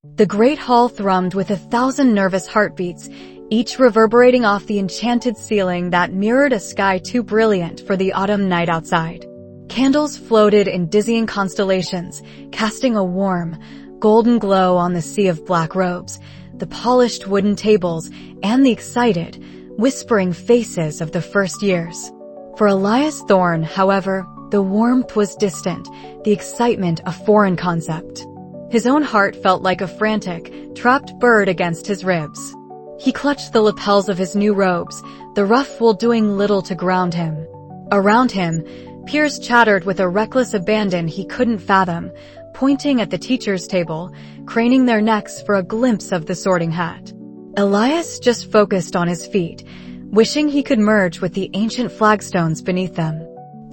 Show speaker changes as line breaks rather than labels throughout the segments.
The great hall thrummed with 1,000 nervous heartbeats, each reverberating off the enchanted ceiling that mirrored a sky too brilliant for the autumn night outside. Candles floated in dizzying constellations, casting a warm, golden glow on the sea of black robes, the polished wooden tables, and the excited, whispering faces of the first years. For Elias Thorne, however, the warmth was distant, the excitement a foreign concept. His own heart felt like a frantic, trapped bird against his ribs. He clutched the lapels of his new robes, the rough wool doing little to ground him. Around him, peers chattered with a reckless abandon he couldn't fathom, pointing at the teacher's table, craning their necks for a glimpse of the sorting hat. Elias just focused on his feet, wishing he could merge with the ancient flagstones beneath them.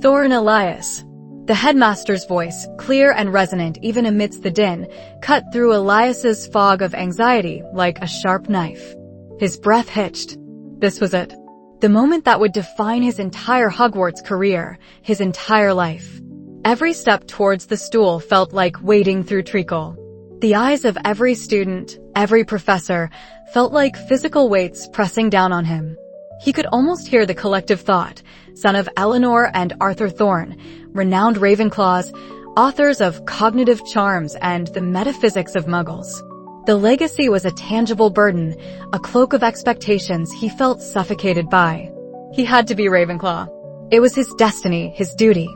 Thorne Elias. The headmaster's voice, clear and resonant even amidst the din, cut through Elias's fog of anxiety like a sharp knife. His breath hitched. This was it. The moment that would define his entire Hogwarts career, his entire life. Every step towards the stool felt like wading through treacle. The eyes of every student, every professor, felt like physical weights pressing down on him. He could almost hear the collective thought, son of Eleanor and Arthur Thorne, renowned Ravenclaws, authors of Cognitive Charms and The Metaphysics of Muggles. The legacy was a tangible burden, a cloak of expectations he felt suffocated by. He had to be Ravenclaw. It was his destiny, his duty.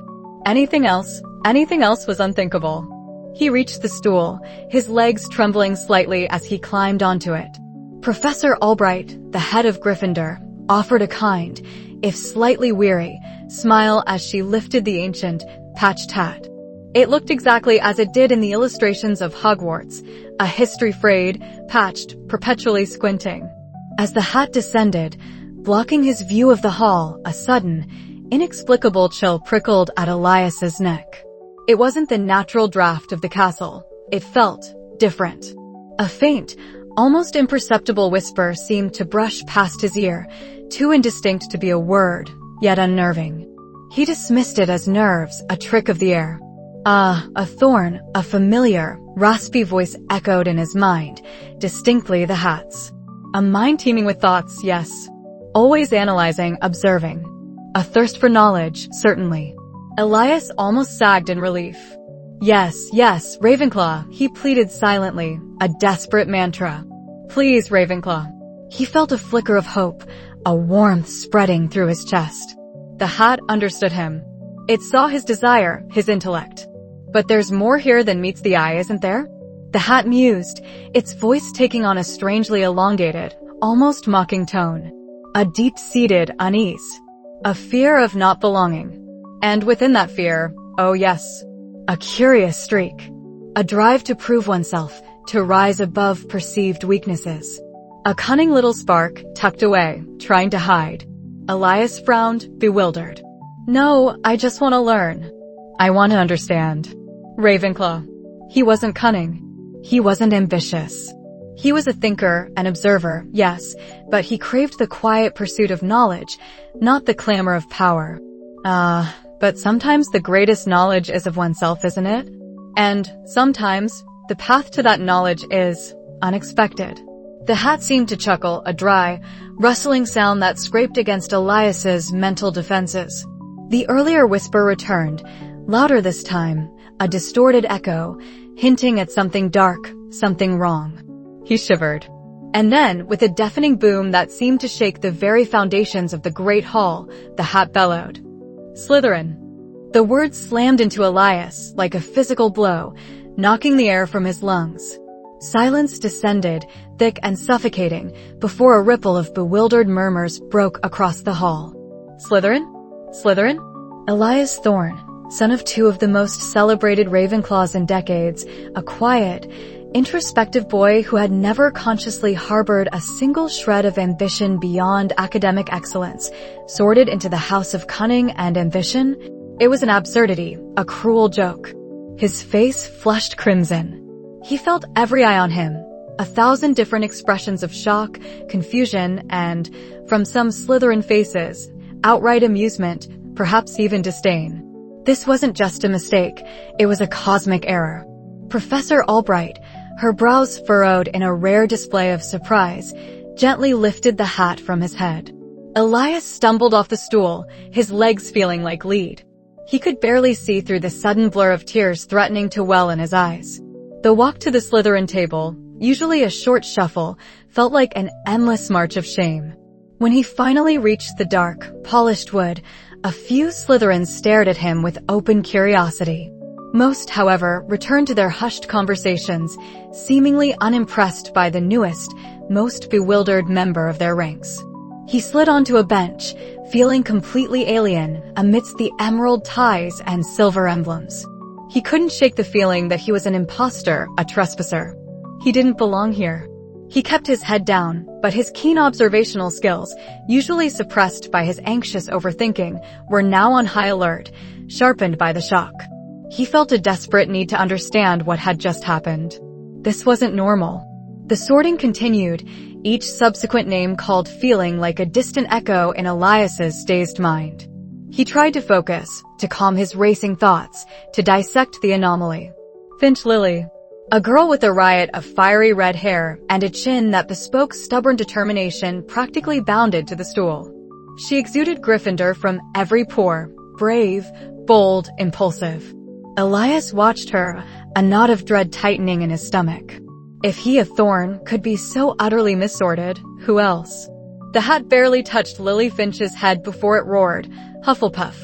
Anything else was unthinkable. He reached the stool, his legs trembling slightly as he climbed onto it. Professor Albright, the head of Gryffindor, offered a kind, if slightly weary, smile as she lifted the ancient, patched hat. It looked exactly as it did in the illustrations of Hogwarts, a history frayed, patched, perpetually squinting. As the hat descended, blocking his view of the hall, a sudden, inexplicable chill prickled at Elias's neck. It wasn't the natural draft of the castle. It felt different. A faint, almost imperceptible whisper seemed to brush past his ear, too indistinct to be a word, yet unnerving. He dismissed it as nerves, a trick of the air. A thorn, a familiar, raspy voice echoed in his mind, distinctly the hat's. A mind teeming with thoughts, yes. Always analyzing, observing. A thirst for knowledge, certainly. Elias almost sagged in relief. Yes, Ravenclaw, he pleaded silently, a desperate mantra. Please, Ravenclaw. He felt a flicker of hope, a warmth spreading through his chest. The hat understood him. It saw his desire, his intellect. But there's more here than meets the eye, isn't there? The hat mused, its voice taking on a strangely elongated, almost mocking tone. A deep-seated unease. A fear of not belonging. And within that fear, oh yes, a curious streak. A drive to prove oneself, to rise above perceived weaknesses. A cunning little spark, tucked away, trying to hide. Elias frowned, bewildered. No, I just want to learn. I want to understand. Ravenclaw. He wasn't cunning. He wasn't ambitious. He was a thinker, an observer, yes, but he craved the quiet pursuit of knowledge, not the clamor of power. But sometimes the greatest knowledge is of oneself, isn't it? And sometimes the path to that knowledge is unexpected. The hat seemed to chuckle, a dry, rustling sound that scraped against Elias's mental defenses. The earlier whisper returned, louder this time, a distorted echo, hinting at something dark, something wrong. He shivered. And then, with a deafening boom that seemed to shake the very foundations of the great hall, the hat bellowed. Slytherin. The words slammed into Elias like a physical blow, knocking the air from his lungs. Silence descended, thick and suffocating, before a ripple of bewildered murmurs broke across the hall. Slytherin? Slytherin? Elias Thorne, son of two of the most celebrated Ravenclaws in decades, a quiet, introspective boy who had never consciously harbored a single shred of ambition beyond academic excellence, sorted into the house of cunning and ambition. It was an absurdity, a cruel joke. His face flushed crimson. He felt every eye on him, 1,000 different expressions of shock, confusion, and, from some Slytherin faces, outright amusement, perhaps even disdain. This wasn't just a mistake, it was a cosmic error. Professor Albright, her brows furrowed in a rare display of surprise, gently lifted the hat from his head. Elias stumbled off the stool, his legs feeling like lead. He could barely see through the sudden blur of tears threatening to well in his eyes. The walk to the Slytherin table, usually a short shuffle, felt like an endless march of shame. When he finally reached the dark, polished wood, a few Slytherins stared at him with open curiosity. Most, however, returned to their hushed conversations, seemingly unimpressed by the newest, most bewildered member of their ranks. He slid onto a bench, feeling completely alien amidst the emerald ties and silver emblems. He couldn't shake the feeling that he was an imposter, a trespasser. He didn't belong here. He kept his head down, but his keen observational skills, usually suppressed by his anxious overthinking, were now on high alert, sharpened by the shock. He felt a desperate need to understand what had just happened. This wasn't normal. The sorting continued, each subsequent name called feeling like a distant echo in Elias's dazed mind. He tried to focus, to calm his racing thoughts, to dissect the anomaly. Finch Lily. A girl with a riot of fiery red hair and a chin that bespoke stubborn determination practically bounded to the stool. She exuded Gryffindor from every pore, brave, bold, impulsive. Elias watched her, a knot of dread tightening in his stomach. If he, a thorn, could be so utterly missorted, who else? The hat barely touched Lily Finch's head before it roared, Hufflepuff.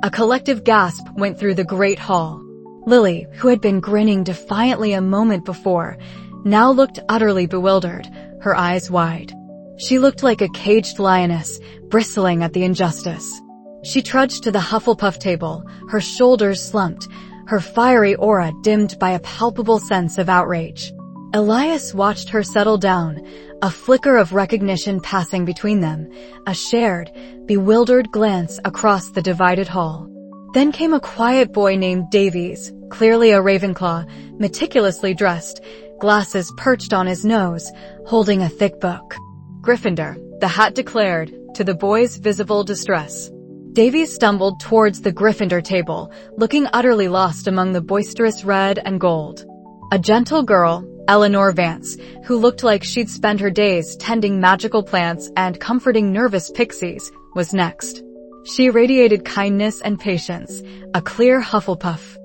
A collective gasp went through the great hall. Lily, who had been grinning defiantly a moment before, now looked utterly bewildered, her eyes wide. She looked like a caged lioness, bristling at the injustice. She trudged to the Hufflepuff table, her shoulders slumped, her fiery aura dimmed by a palpable sense of outrage. Elias watched her settle down, a flicker of recognition passing between them, a shared, bewildered glance across the divided hall. Then came a quiet boy named Davies, clearly a Ravenclaw, meticulously dressed, glasses perched on his nose, holding a thick book. Gryffindor, the hat declared, to the boy's visible distress. Davies stumbled towards the Gryffindor table, looking utterly lost among the boisterous red and gold. A gentle girl, Eleanor Vance, who looked like she'd spend her days tending magical plants and comforting nervous pixies, was next. She radiated kindness and patience, a clear Hufflepuff.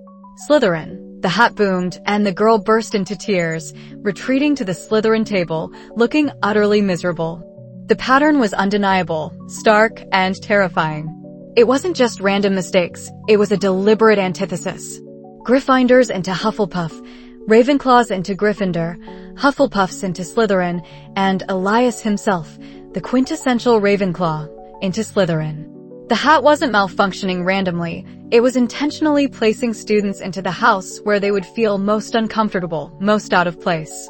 Slytherin, the hat boomed, and the girl burst into tears, retreating to the Slytherin table, looking utterly miserable. The pattern was undeniable, stark, and terrifying. It wasn't just random mistakes, it was a deliberate antithesis. Gryffindors into Hufflepuff, Ravenclaws into Gryffindor, Hufflepuffs into Slytherin, and Elias himself, the quintessential Ravenclaw, into Slytherin. The hat wasn't malfunctioning randomly, it was intentionally placing students into the house where they would feel most uncomfortable, most out of place.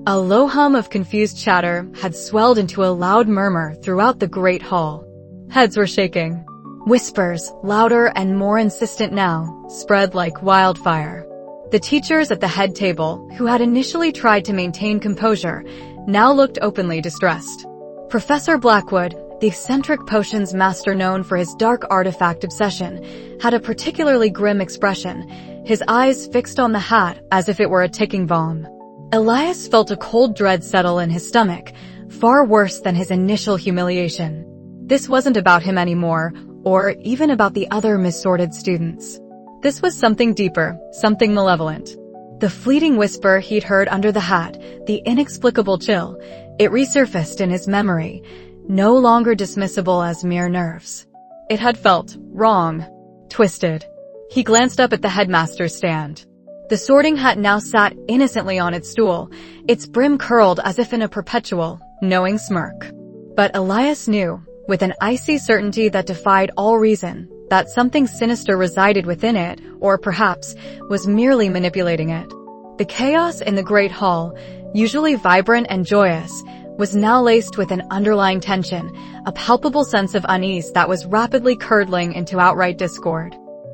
A low hum of confused chatter had swelled into a loud murmur throughout the great hall. Heads were shaking. Whispers, louder and more insistent now, spread like wildfire. The teachers at the head table, who had initially tried to maintain composure, now looked openly distressed. Professor Blackwood, the eccentric potions master known for his dark artifact obsession, had a particularly grim expression, his eyes fixed on the hat as if it were a ticking bomb. Elias felt a cold dread settle in his stomach, far worse than his initial humiliation. This wasn't about him anymore, or even about the other missorted students. This was something deeper, something malevolent. The fleeting whisper he'd heard under the hat, the inexplicable chill, it resurfaced in his memory, no longer dismissible as mere nerves. It had felt wrong, twisted. He glanced up at the headmaster's stand. The sorting hat now sat innocently on its stool, its brim curled as if in a perpetual, knowing smirk. But Elias knew, with an icy certainty that defied all reason, that something sinister resided within it, or perhaps was merely manipulating it. The chaos in the great hall, usually vibrant and joyous, was now laced with an underlying tension, a palpable sense of unease that was rapidly curdling into outright discord.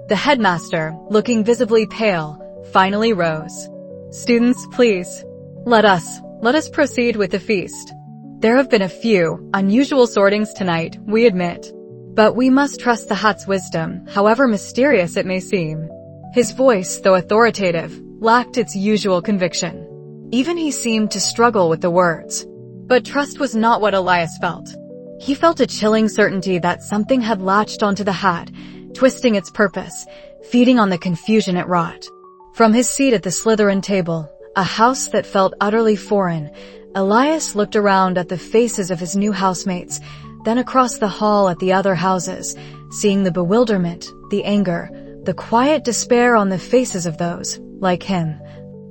The headmaster, looking visibly pale, finally rose. "Students, please. Let us proceed with the feast. There have been a few unusual sortings tonight, we admit. But we must trust the hat's wisdom, however mysterious it may seem." His voice, though authoritative, lacked its usual conviction. Even he seemed to struggle with the words. But trust was not what Elias felt. He felt a chilling certainty that something had latched onto the hat, twisting its purpose, feeding on the confusion it wrought. From his seat at the Slytherin table, a house that felt utterly foreign, Elias looked around at the faces of his new housemates, then across the hall at the other houses, seeing the bewilderment, the anger, the quiet despair on the faces of those, like him,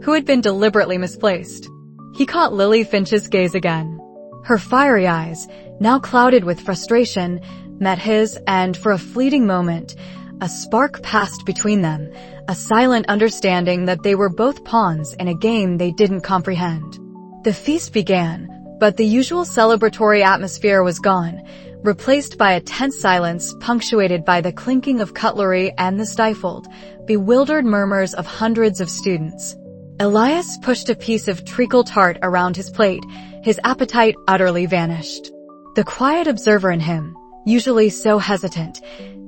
who had been deliberately misplaced. He caught Lily Finch's gaze again. Her fiery eyes, now clouded with frustration, met his, and for a fleeting moment, a spark passed between them, a silent understanding that they were both pawns in a game they didn't comprehend. The feast began, but the usual celebratory atmosphere was gone, replaced by a tense silence punctuated by the clinking of cutlery and the stifled, bewildered murmurs of hundreds of students. Elias pushed a piece of treacle tart around his plate, his appetite utterly vanished. The quiet observer in him, usually so hesitant,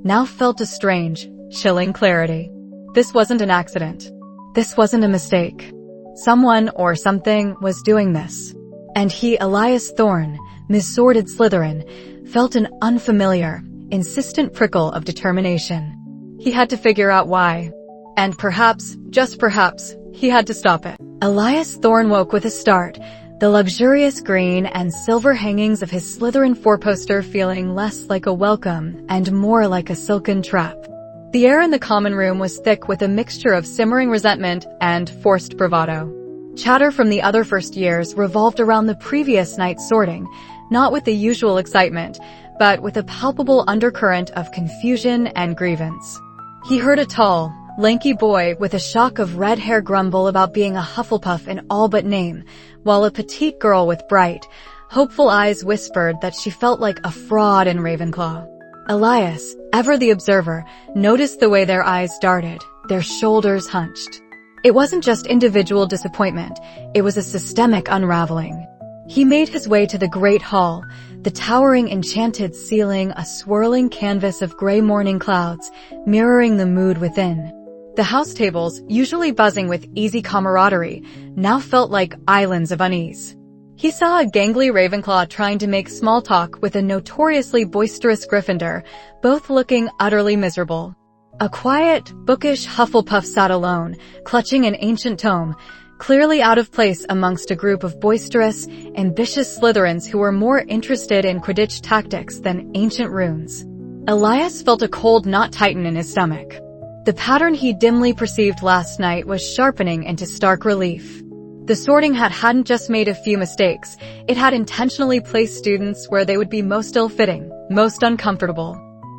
now felt a strange, chilling clarity. This wasn't an accident. This wasn't a mistake. Someone or something was doing this. And he, Elias Thorne, mis-sorted Slytherin, felt an unfamiliar, insistent prickle of determination. He had to figure out why. And perhaps, just perhaps, he had to stop it. Elias Thorne woke with a start, the luxurious green and silver hangings of his Slytherin four-poster feeling less like a welcome and more like a silken trap. The air in the common room was thick with a mixture of simmering resentment and forced bravado. Chatter from the other first years revolved around the previous night's sorting, not with the usual excitement, but with a palpable undercurrent of confusion and grievance. He heard a tall, lanky boy with a shock of red hair grumble about being a Hufflepuff in all but name, while a petite girl with bright, hopeful eyes whispered that she felt like a fraud in Ravenclaw. Elias, ever the observer, noticed the way their eyes darted, their shoulders hunched. It wasn't just individual disappointment, it was a systemic unraveling. He made his way to the Great Hall, the towering enchanted ceiling a swirling canvas of gray morning clouds, mirroring the mood within. The house tables, usually buzzing with easy camaraderie, now felt like islands of unease. He saw a gangly Ravenclaw trying to make small talk with a notoriously boisterous Gryffindor, both looking utterly miserable. A quiet, bookish Hufflepuff sat alone, clutching an ancient tome, clearly out of place amongst a group of boisterous, ambitious Slytherins who were more interested in Quidditch tactics than ancient runes. Elias felt a cold knot tighten in his stomach. The pattern he dimly perceived last night was sharpening into stark relief. The sorting hat hadn't just made a few mistakes, it had intentionally placed students where they would be most ill-fitting, most uncomfortable.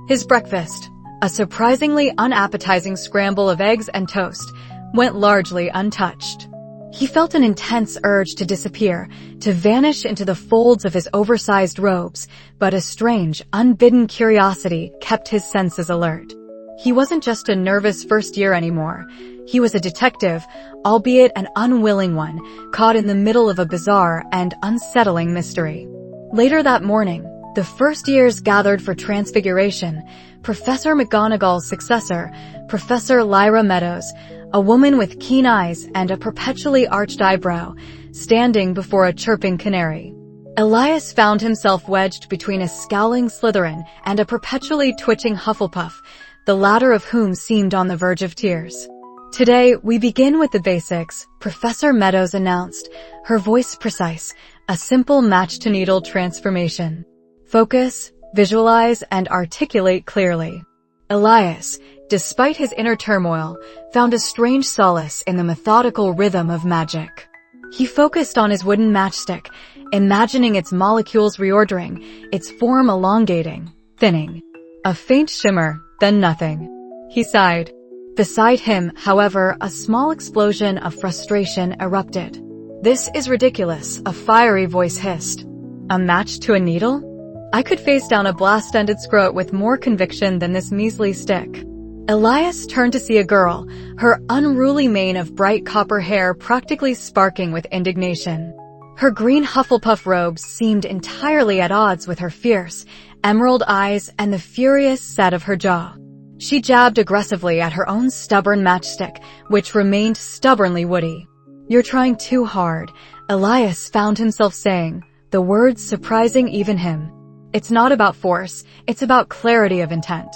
His breakfast, a surprisingly unappetizing scramble of eggs and toast, went largely untouched. He felt an intense urge to disappear, to vanish into the folds of his oversized robes, but a strange, unbidden curiosity kept his senses alert. He wasn't just a nervous first year anymore. He was a detective, albeit an unwilling one, caught in the middle of a bizarre and unsettling mystery. Later that morning, the first years gathered for Transfiguration. Professor McGonagall's successor, Professor Lyra Meadows, a woman with keen eyes and a perpetually arched eyebrow, standing before a chirping canary. Elias found himself wedged between a scowling Slytherin and a perpetually twitching Hufflepuff, the latter of whom seemed on the verge of tears. Today, we begin with the basics, Professor Meadows announced, her voice precise, a simple match-to-needle transformation. Focus, visualize, and articulate clearly. Elias, despite his inner turmoil, found a strange solace in the methodical rhythm of magic. He focused on his wooden matchstick, imagining its molecules reordering, its form elongating, thinning. A faint shimmer, then nothing. He sighed. Beside him, however, a small explosion of frustration erupted. "This is ridiculous," a fiery voice hissed. "A match to a needle? I could face down a blast-ended scrote with more conviction than this measly stick." Elias turned to see a girl, her unruly mane of bright copper hair practically sparking with indignation. Her green Hufflepuff robes seemed entirely at odds with her fierce, emerald eyes and the furious set of her jaw. She jabbed aggressively at her own stubborn matchstick, which remained stubbornly woody. "You're trying too hard," Elias found himself saying, the words surprising even him. "It's not about force, it's about clarity of intent."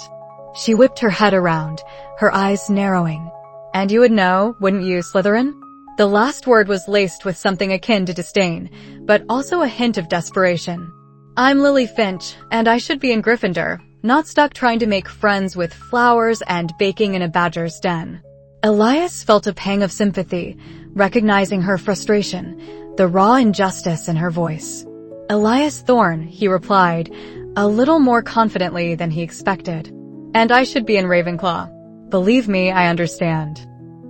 She whipped her head around, her eyes narrowing. "And you would know, wouldn't you, Slytherin?" The last word was laced with something akin to disdain, but also a hint of desperation. "I'm Lily Finch, and I should be in Gryffindor, not stuck trying to make friends with flowers and baking in a badger's den." Elias felt a pang of sympathy, recognizing her frustration, the raw injustice in her voice. "Elias Thorne," he replied, a little more confidently than he expected. "And I should be in Ravenclaw. Believe me, I understand."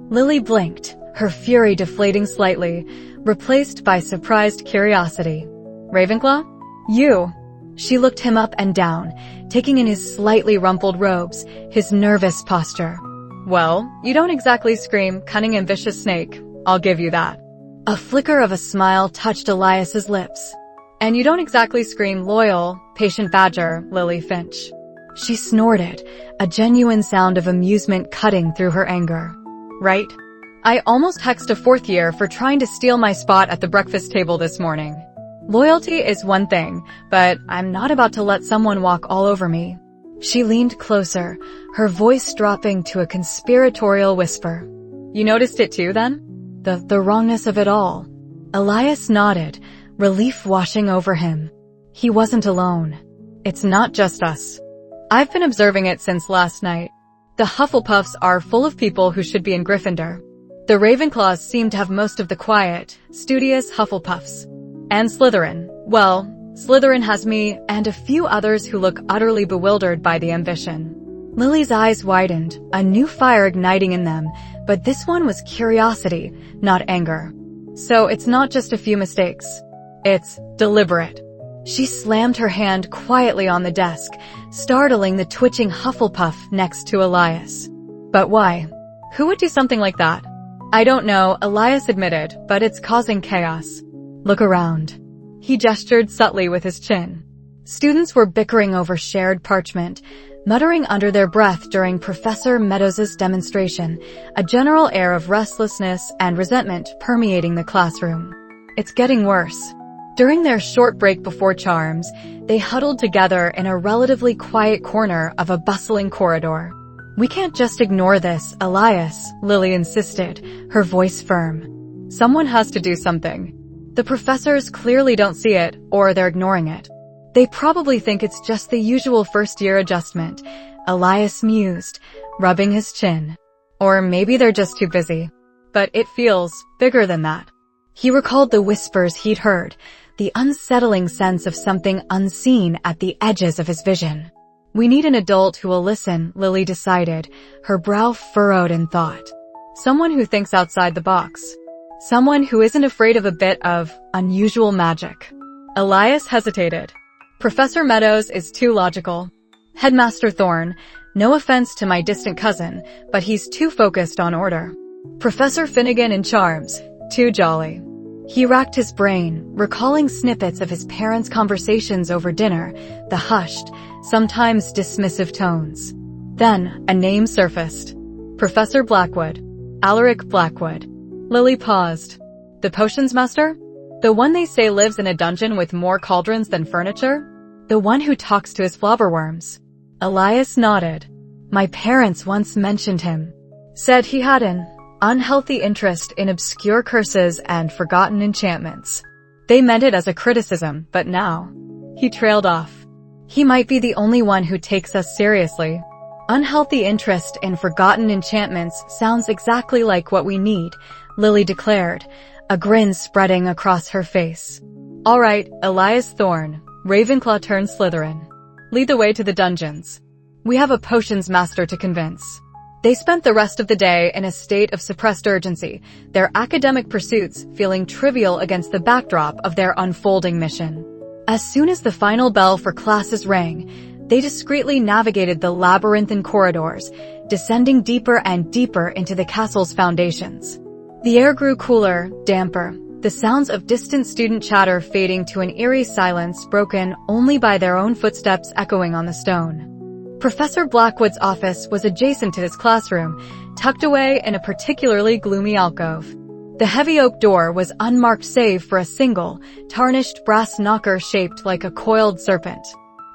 Lily blinked, her fury deflating slightly, replaced by surprised curiosity. "Ravenclaw? You?" She looked him up and down, taking in his slightly rumpled robes, his nervous posture. "Well, you don't exactly scream, cunning ambitious snake, I'll give you that." A flicker of a smile touched Elias's lips. "And you don't exactly scream loyal, patient badger, Lily Finch." She snorted, a genuine sound of amusement cutting through her anger. "Right? I almost hexed a fourth year for trying to steal my spot at the breakfast table this morning. Loyalty is one thing, but I'm not about to let someone walk all over me." She leaned closer, her voice dropping to a conspiratorial whisper. "You noticed it too, then?" The wrongness of it all. Elias nodded, relief washing over him. He wasn't alone. "It's not just us. I've been observing it since last night. The Hufflepuffs are full of people who should be in Gryffindor. The Ravenclaws seem to have most of the quiet, studious Hufflepuffs. And Slytherin, well, Slytherin has me and a few others who look utterly bewildered by the ambition." Lily's eyes widened, a new fire igniting in them, but this one was curiosity, not anger. "So it's not just a few mistakes. It's deliberate." She slammed her hand quietly on the desk, startling the twitching Hufflepuff next to Elias. "But why? Who would do something like that?" "I don't know," Elias admitted, "but it's causing chaos. Look around." He gestured subtly with his chin. Students were bickering over shared parchment, muttering under their breath during Professor Meadows's demonstration, a general air of restlessness and resentment permeating the classroom. "It's getting worse." During their short break before charms, they huddled together in a relatively quiet corner of a bustling corridor. "We can't just ignore this, Elias," Lily insisted, her voice firm. "Someone has to do something. The professors clearly don't see it, or they're ignoring it. They probably think it's just the usual first-year adjustment," Elias mused, rubbing his chin. "Or maybe they're just too busy. But it feels bigger than that." He recalled the whispers he'd heard, the unsettling sense of something unseen at the edges of his vision. "We need an adult who will listen," Lily decided, her brow furrowed in thought. "Someone who thinks outside the box. Someone who isn't afraid of a bit of unusual magic." Elias hesitated. "Professor Meadows is too logical. Headmaster Thorne, no offense to my distant cousin, but he's too focused on order. Professor Finnegan in charms, too jolly." He racked his brain, recalling snippets of his parents' conversations over dinner, the hushed, sometimes dismissive tones. Then, a name surfaced. "Professor Blackwood. Alaric Blackwood." Lily paused. "The potions master? The one they say lives in a dungeon with more cauldrons than furniture? The one who talks to his flobberworms?" Elias nodded. "My parents once mentioned him. Said he had an unhealthy interest in obscure curses and forgotten enchantments. They meant it as a criticism, but now..." He trailed off. "He might be the only one who takes us seriously." "Unhealthy interest in forgotten enchantments sounds exactly like what we need," Lily declared, a grin spreading across her face. "All right, Elias Thorne, Ravenclaw turned Slytherin. Lead the way to the dungeons. We have a potions master to convince." They spent the rest of the day in a state of suppressed urgency, their academic pursuits feeling trivial against the backdrop of their unfolding mission. As soon as the final bell for classes rang, they discreetly navigated the labyrinthine corridors, descending deeper and deeper into the castle's foundations. The air grew cooler, damper, the sounds of distant student chatter fading to an eerie silence broken only by their own footsteps echoing on the stone. Professor Blackwood's office was adjacent to his classroom, tucked away in a particularly gloomy alcove. The heavy oak door was unmarked save for a single, tarnished brass knocker shaped like a coiled serpent.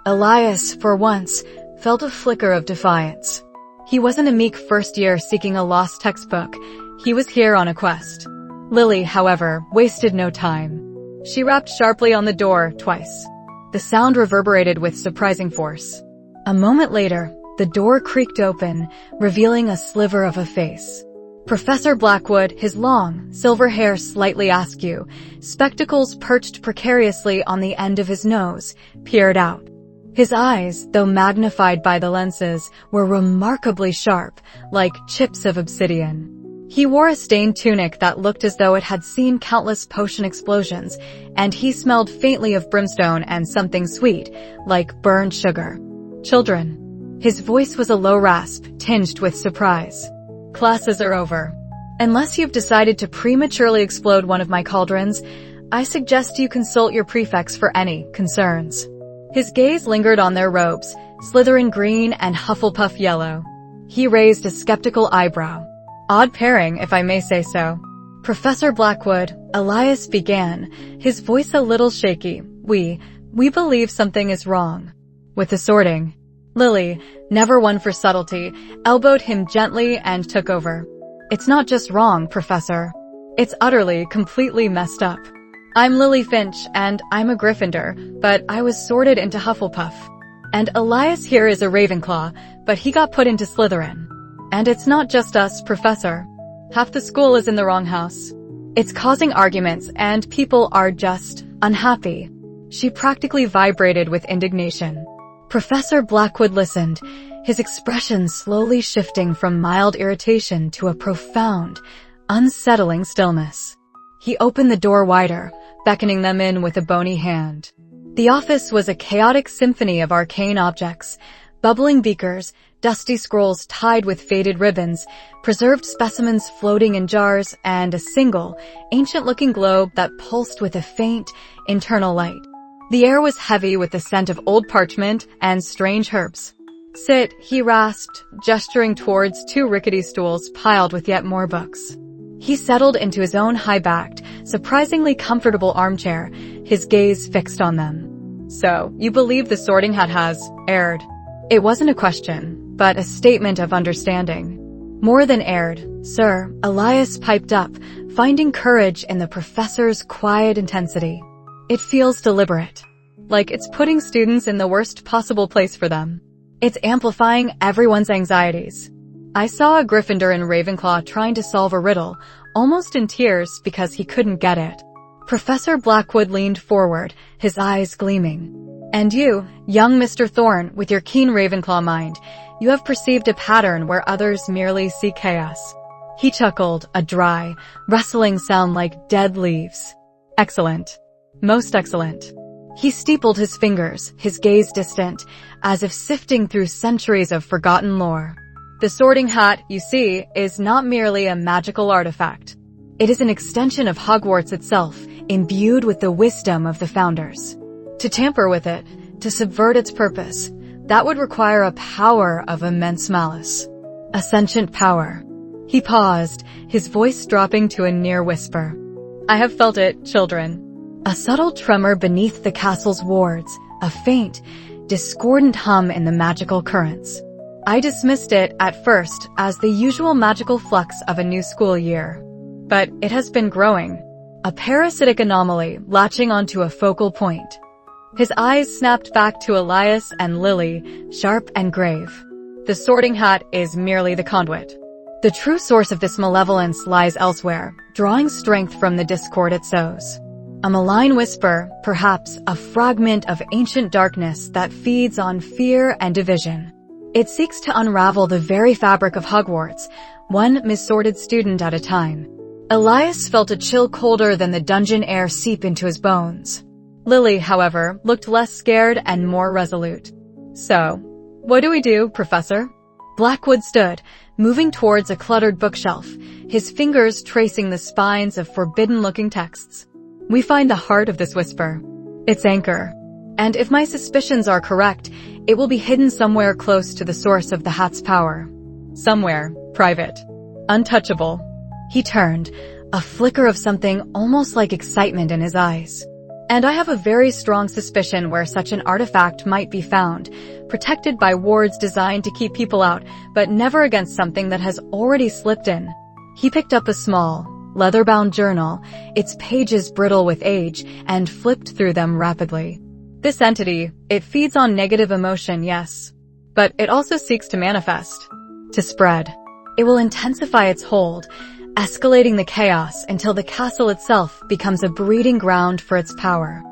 Elias, for once, felt a flicker of defiance. He wasn't a meek first year seeking a lost textbook. He was here on a quest. Lily, however, wasted no time. She rapped sharply on the door twice. The sound reverberated with surprising force. A moment later, the door creaked open, revealing a sliver of a face. Professor Blackwood, his long, silver hair slightly askew, spectacles perched precariously on the end of his nose, peered out. His eyes, though magnified by the lenses, were remarkably sharp, like chips of obsidian. He wore a stained tunic that looked as though it had seen countless potion explosions, and he smelled faintly of brimstone and something sweet, like burned sugar. "Children." His voice was a low rasp, tinged with surprise. "Classes are over. Unless you've decided to prematurely explode one of my cauldrons, I suggest you consult your prefects for any concerns." His gaze lingered on their robes, Slytherin green and Hufflepuff yellow. He raised a skeptical eyebrow. "Odd pairing, if I may say so." "Professor Blackwood," Elias began, his voice a little shaky. We believe something is wrong with the sorting." Lily, never one for subtlety, elbowed him gently and took over. "It's not just wrong, Professor. It's utterly, completely messed up. I'm Lily Finch, and I'm a Gryffindor, but I was sorted into Hufflepuff. And Elias here is a Ravenclaw, but he got put into Slytherin. And it's not just us, Professor. Half the school is in the wrong house. It's causing arguments, and people are just unhappy." She practically vibrated with indignation. Professor Blackwood listened, his expression slowly shifting from mild irritation to a profound, unsettling stillness. He opened the door wider, beckoning them in with a bony hand. The office was a chaotic symphony of arcane objects, bubbling beakers, dusty scrolls tied with faded ribbons, preserved specimens floating in jars, and a single, ancient-looking globe that pulsed with a faint, internal light. The air was heavy with the scent of old parchment and strange herbs. "Sit," he rasped, gesturing towards two rickety stools piled with yet more books. He settled into his own high-backed, surprisingly comfortable armchair, his gaze fixed on them. "So, you believe the sorting hat has erred?" It wasn't a question, but a statement of understanding. "More than erred, sir," Elias piped up, finding courage in the professor's quiet intensity. "It feels deliberate, like it's putting students in the worst possible place for them. It's amplifying everyone's anxieties. I saw a Gryffindor and Ravenclaw trying to solve a riddle, almost in tears because he couldn't get it." Professor Blackwood leaned forward, his eyes gleaming. "And you, young Mr. Thorne, with your keen Ravenclaw mind, you have perceived a pattern where others merely see chaos." He chuckled, a dry, rustling sound like dead leaves. "Excellent. Most excellent." He steepled his fingers, his gaze distant, as if sifting through centuries of forgotten lore. "The sorting hat, you see, is not merely a magical artifact. It is an extension of Hogwarts itself, imbued with the wisdom of the founders. To tamper with it, to subvert its purpose, that would require a power of immense malice. A sentient power." He paused, his voice dropping to a near whisper. "I have felt it, children." A subtle tremor beneath the castle's wards, a faint, discordant hum in the magical currents. "I dismissed it, at first, as the usual magical flux of a new school year. But it has been growing. A parasitic anomaly latching onto a focal point." His eyes snapped back to Elias and Lily, sharp and grave. "The sorting hat is merely the conduit. The true source of this malevolence lies elsewhere, drawing strength from the discord it sows. A malign whisper, perhaps a fragment of ancient darkness that feeds on fear and division. It seeks to unravel the very fabric of Hogwarts, one missorted student at a time." Elias felt a chill colder than the dungeon air seep into his bones. Lily, however, looked less scared and more resolute. "So, what do we do, Professor?" Blackwood stood, moving towards a cluttered bookshelf, his fingers tracing the spines of forbidden-looking texts. "We find the heart of this whisper, its anchor. And if my suspicions are correct, it will be hidden somewhere close to the source of the hat's power. Somewhere private, untouchable." He turned, a flicker of something almost like excitement in his eyes. And I have a very strong suspicion where such an artifact might be found, protected by wards designed to keep people out, but never against something that has already slipped in. He picked up a small, leather-bound journal, its pages brittle with age, and flipped through them rapidly. This entity, it feeds on negative emotion, yes. But it also seeks to manifest, to spread. It will intensify its hold, escalating the chaos until the castle itself becomes a breeding ground for its power.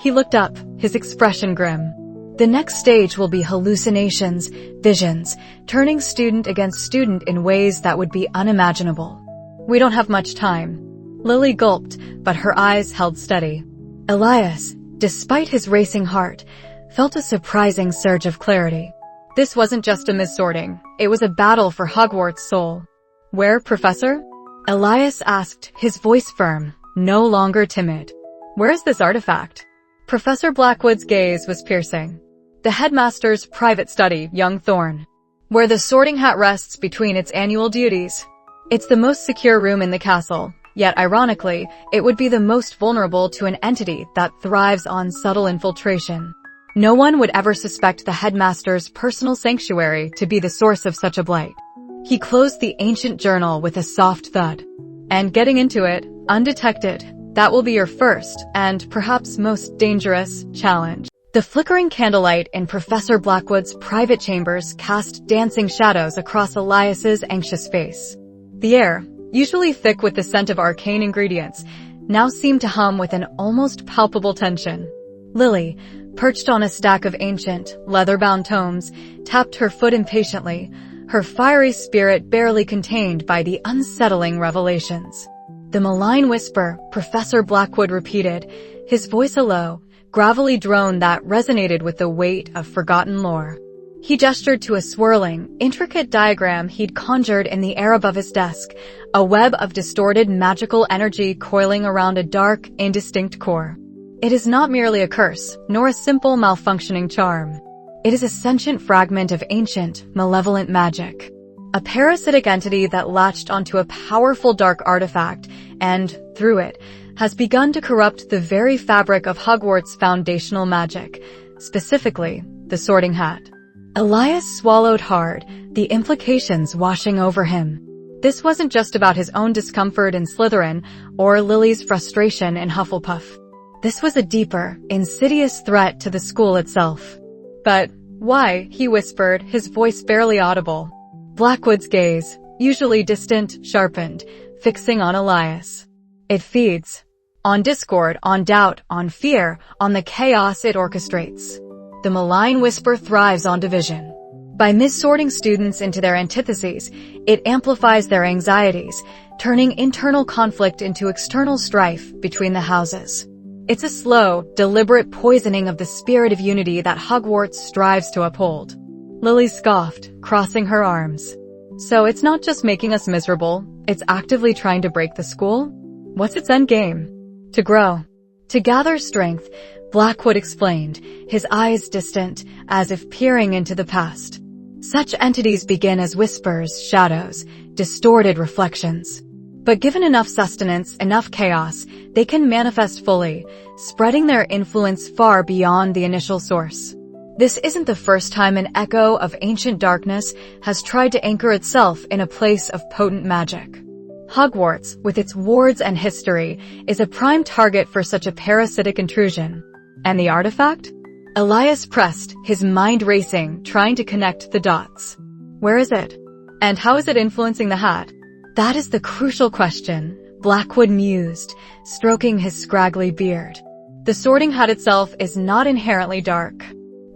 He looked up, his expression grim. The next stage will be hallucinations, visions, turning student against student in ways that would be unimaginable. We don't have much time. Lily gulped, but her eyes held steady. Elias, despite his racing heart, felt a surprising surge of clarity. This wasn't just a missorting, it was a battle for Hogwarts' soul. Where, Professor? Elias asked, his voice firm, no longer timid. Where is this artifact? Professor Blackwood's gaze was piercing. The headmaster's private study, young Thorn, where the sorting hat rests between its annual duties. It's the most secure room in the castle, yet ironically, it would be the most vulnerable to an entity that thrives on subtle infiltration. No one would ever suspect the headmaster's personal sanctuary to be the source of such a blight. He closed the ancient journal with a soft thud. And getting into it, undetected, that will be your first, and perhaps most dangerous, challenge. The flickering candlelight in Professor Blackwood's private chambers cast dancing shadows across Elias's anxious face. The air, usually thick with the scent of arcane ingredients, now seemed to hum with an almost palpable tension. Lily, perched on a stack of ancient, leather-bound tomes, tapped her foot impatiently, her fiery spirit barely contained by the unsettling revelations. The Malign Whisper, Professor Blackwood repeated, his voice a low, gravelly drone that resonated with the weight of forgotten lore. He gestured to a swirling, intricate diagram he'd conjured in the air above his desk, a web of distorted magical energy coiling around a dark, indistinct core. It is not merely a curse, nor a simple malfunctioning charm. It is a sentient fragment of ancient, malevolent magic. A parasitic entity that latched onto a powerful dark artifact and, through it, has begun to corrupt the very fabric of Hogwarts' foundational magic, specifically, the Sorting Hat. Elias swallowed hard, the implications washing over him. This wasn't just about his own discomfort in Slytherin or Lily's frustration in Hufflepuff. This was a deeper, insidious threat to the school itself. But why? He whispered, his voice barely audible. Blackwood's gaze, usually distant, sharpened, fixing on Elias. It feeds on discord, on doubt, on fear, on the chaos it orchestrates. The Malign Whisper thrives on division. By missorting students into their antitheses, it amplifies their anxieties, turning internal conflict into external strife between the houses. It's a slow, deliberate poisoning of the spirit of unity that Hogwarts strives to uphold. Lily scoffed, crossing her arms. So it's not just making us miserable, it's actively trying to break the school? What's its end game? To grow. To gather strength, Blackwood explained, his eyes distant, as if peering into the past. Such entities begin as whispers, shadows, distorted reflections. But given enough sustenance, enough chaos, they can manifest fully, spreading their influence far beyond the initial source. This isn't the first time an echo of ancient darkness has tried to anchor itself in a place of potent magic. Hogwarts, with its wards and history, is a prime target for such a parasitic intrusion. And the artifact? Elias pressed, his mind racing, trying to connect the dots. Where is it? And how is it influencing the hat? That is the crucial question, Blackwood mused, stroking his scraggly beard. The Sorting Hat itself is not inherently dark.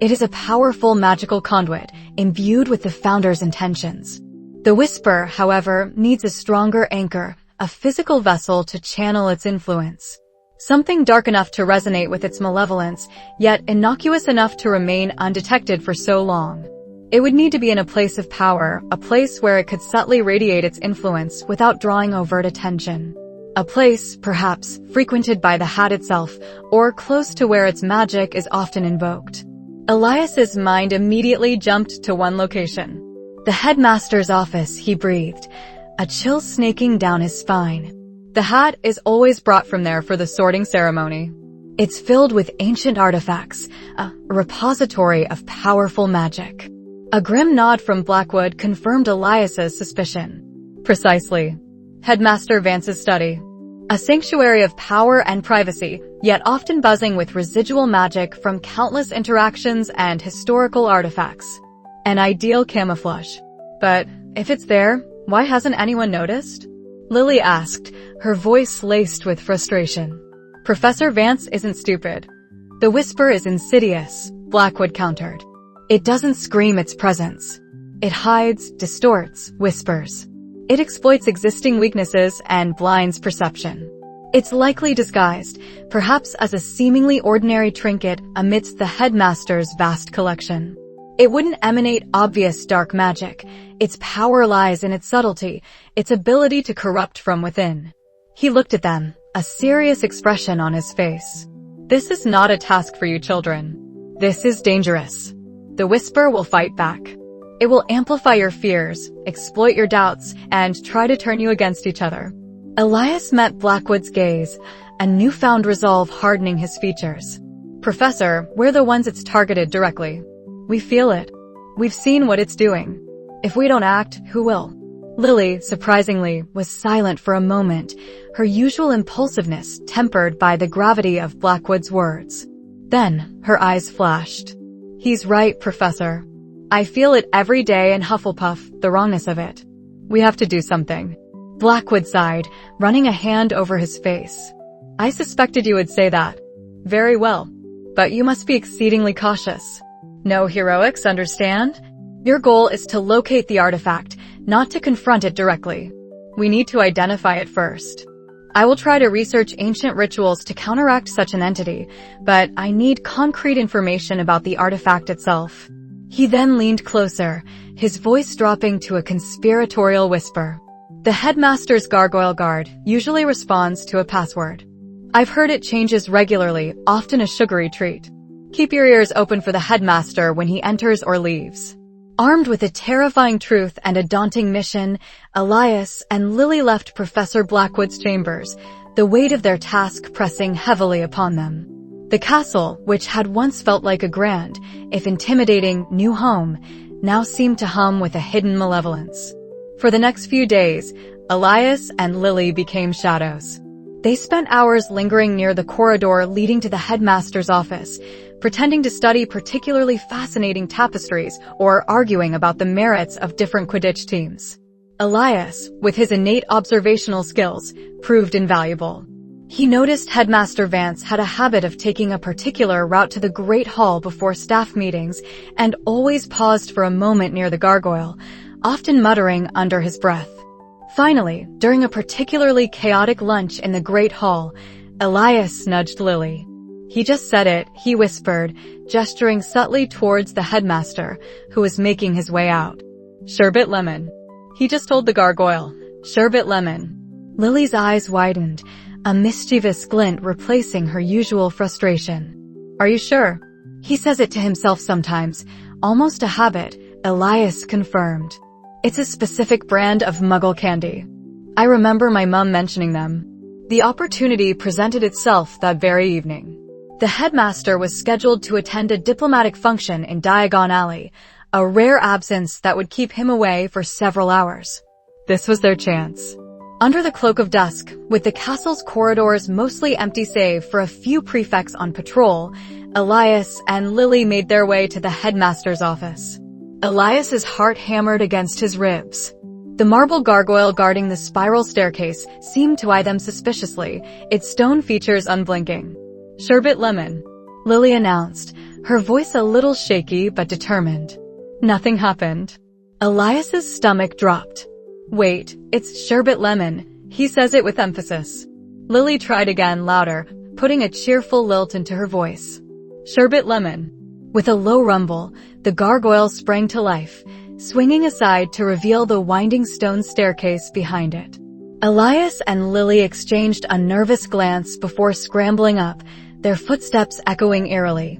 It is a powerful magical conduit, imbued with the Founder's intentions. The Whisper, however, needs a stronger anchor, a physical vessel to channel its influence. Something dark enough to resonate with its malevolence, yet innocuous enough to remain undetected for so long. It would need to be in a place of power, a place where it could subtly radiate its influence without drawing overt attention. A place, perhaps, frequented by the hat itself, or close to where its magic is often invoked. Elias's mind immediately jumped to one location. The headmaster's office, he breathed, a chill snaking down his spine. The hat is always brought from there for the sorting ceremony. It's filled with ancient artifacts, a repository of powerful magic. A grim nod from Blackwood confirmed Elias's suspicion. Precisely. Headmaster Vance's study. A sanctuary of power and privacy, yet often buzzing with residual magic from countless interactions and historical artifacts. An ideal camouflage. But if it's there, why hasn't anyone noticed? Lily asked, her voice laced with frustration. Professor Vance isn't stupid. The whisper is insidious, Blackwood countered. It doesn't scream its presence. It hides, distorts, whispers. It exploits existing weaknesses and blinds perception. It's likely disguised, perhaps as a seemingly ordinary trinket amidst the headmaster's vast collection. It wouldn't emanate obvious dark magic. Its power lies in its subtlety, its ability to corrupt from within. He looked at them, a serious expression on his face. This is not a task for you children. This is dangerous. The whisper will fight back. It will amplify your fears, exploit your doubts, and try to turn you against each other. Elias met Blackwood's gaze, a newfound resolve hardening his features. Professor, we're the ones it's targeted directly. We feel it. We've seen what it's doing. If we don't act, who will? Lily, surprisingly, was silent for a moment, her usual impulsiveness tempered by the gravity of Blackwood's words. Then, her eyes flashed. He's right, Professor. I feel it every day in Hufflepuff, the wrongness of it. We have to do something. Blackwood sighed, running a hand over his face. I suspected you would say that. Very well. But you must be exceedingly cautious. No heroics, understand? Your goal is to locate the artifact, not to confront it directly. We need to identify it first. I will try to research ancient rituals to counteract such an entity, but I need concrete information about the artifact itself. He then leaned closer, his voice dropping to a conspiratorial whisper. The headmaster's gargoyle guard usually responds to a password. I've heard it changes regularly, often a sugary treat. Keep your ears open for the headmaster when he enters or leaves. Armed with a terrifying truth and a daunting mission, Elias and Lily left Professor Blackwood's chambers, the weight of their task pressing heavily upon them. The castle, which had once felt like a grand, if intimidating, new home, now seemed to hum with a hidden malevolence. For the next few days, Elias and Lily became shadows. They spent hours lingering near the corridor leading to the headmaster's office, pretending to study particularly fascinating tapestries or arguing about the merits of different Quidditch teams. Elias, with his innate observational skills, proved invaluable. He noticed Headmaster Vance had a habit of taking a particular route to the Great Hall before staff meetings and always paused for a moment near the gargoyle, often muttering under his breath. Finally, during a particularly chaotic lunch in the Great Hall, Elias nudged Lily. He just said it, he whispered, gesturing subtly towards the headmaster, who was making his way out. Sherbet lemon. He just told the gargoyle. Sherbet lemon. Lily's eyes widened, a mischievous glint replacing her usual frustration. Are you sure? He says it to himself sometimes, almost a habit, Elias confirmed. It's a specific brand of muggle candy. I remember my mum mentioning them. The opportunity presented itself that very evening. The headmaster was scheduled to attend a diplomatic function in Diagon Alley, a rare absence that would keep him away for several hours. This was their chance. Under the cloak of dusk, with the castle's corridors mostly empty save for a few prefects on patrol, Elias and Lily made their way to the headmaster's office. Elias's heart hammered against his ribs. The marble gargoyle guarding the spiral staircase seemed to eye them suspiciously, its stone features unblinking. Sherbet lemon, Lily announced, her voice a little shaky but determined. Nothing happened. Elias's stomach dropped. Wait, it's sherbet lemon, he says it with emphasis. Lily tried again, louder, putting a cheerful lilt into her voice. Sherbet lemon. With a low rumble, the gargoyle sprang to life, swinging aside to reveal the winding stone staircase behind it. Elias and Lily exchanged a nervous glance before scrambling up, their footsteps echoing eerily.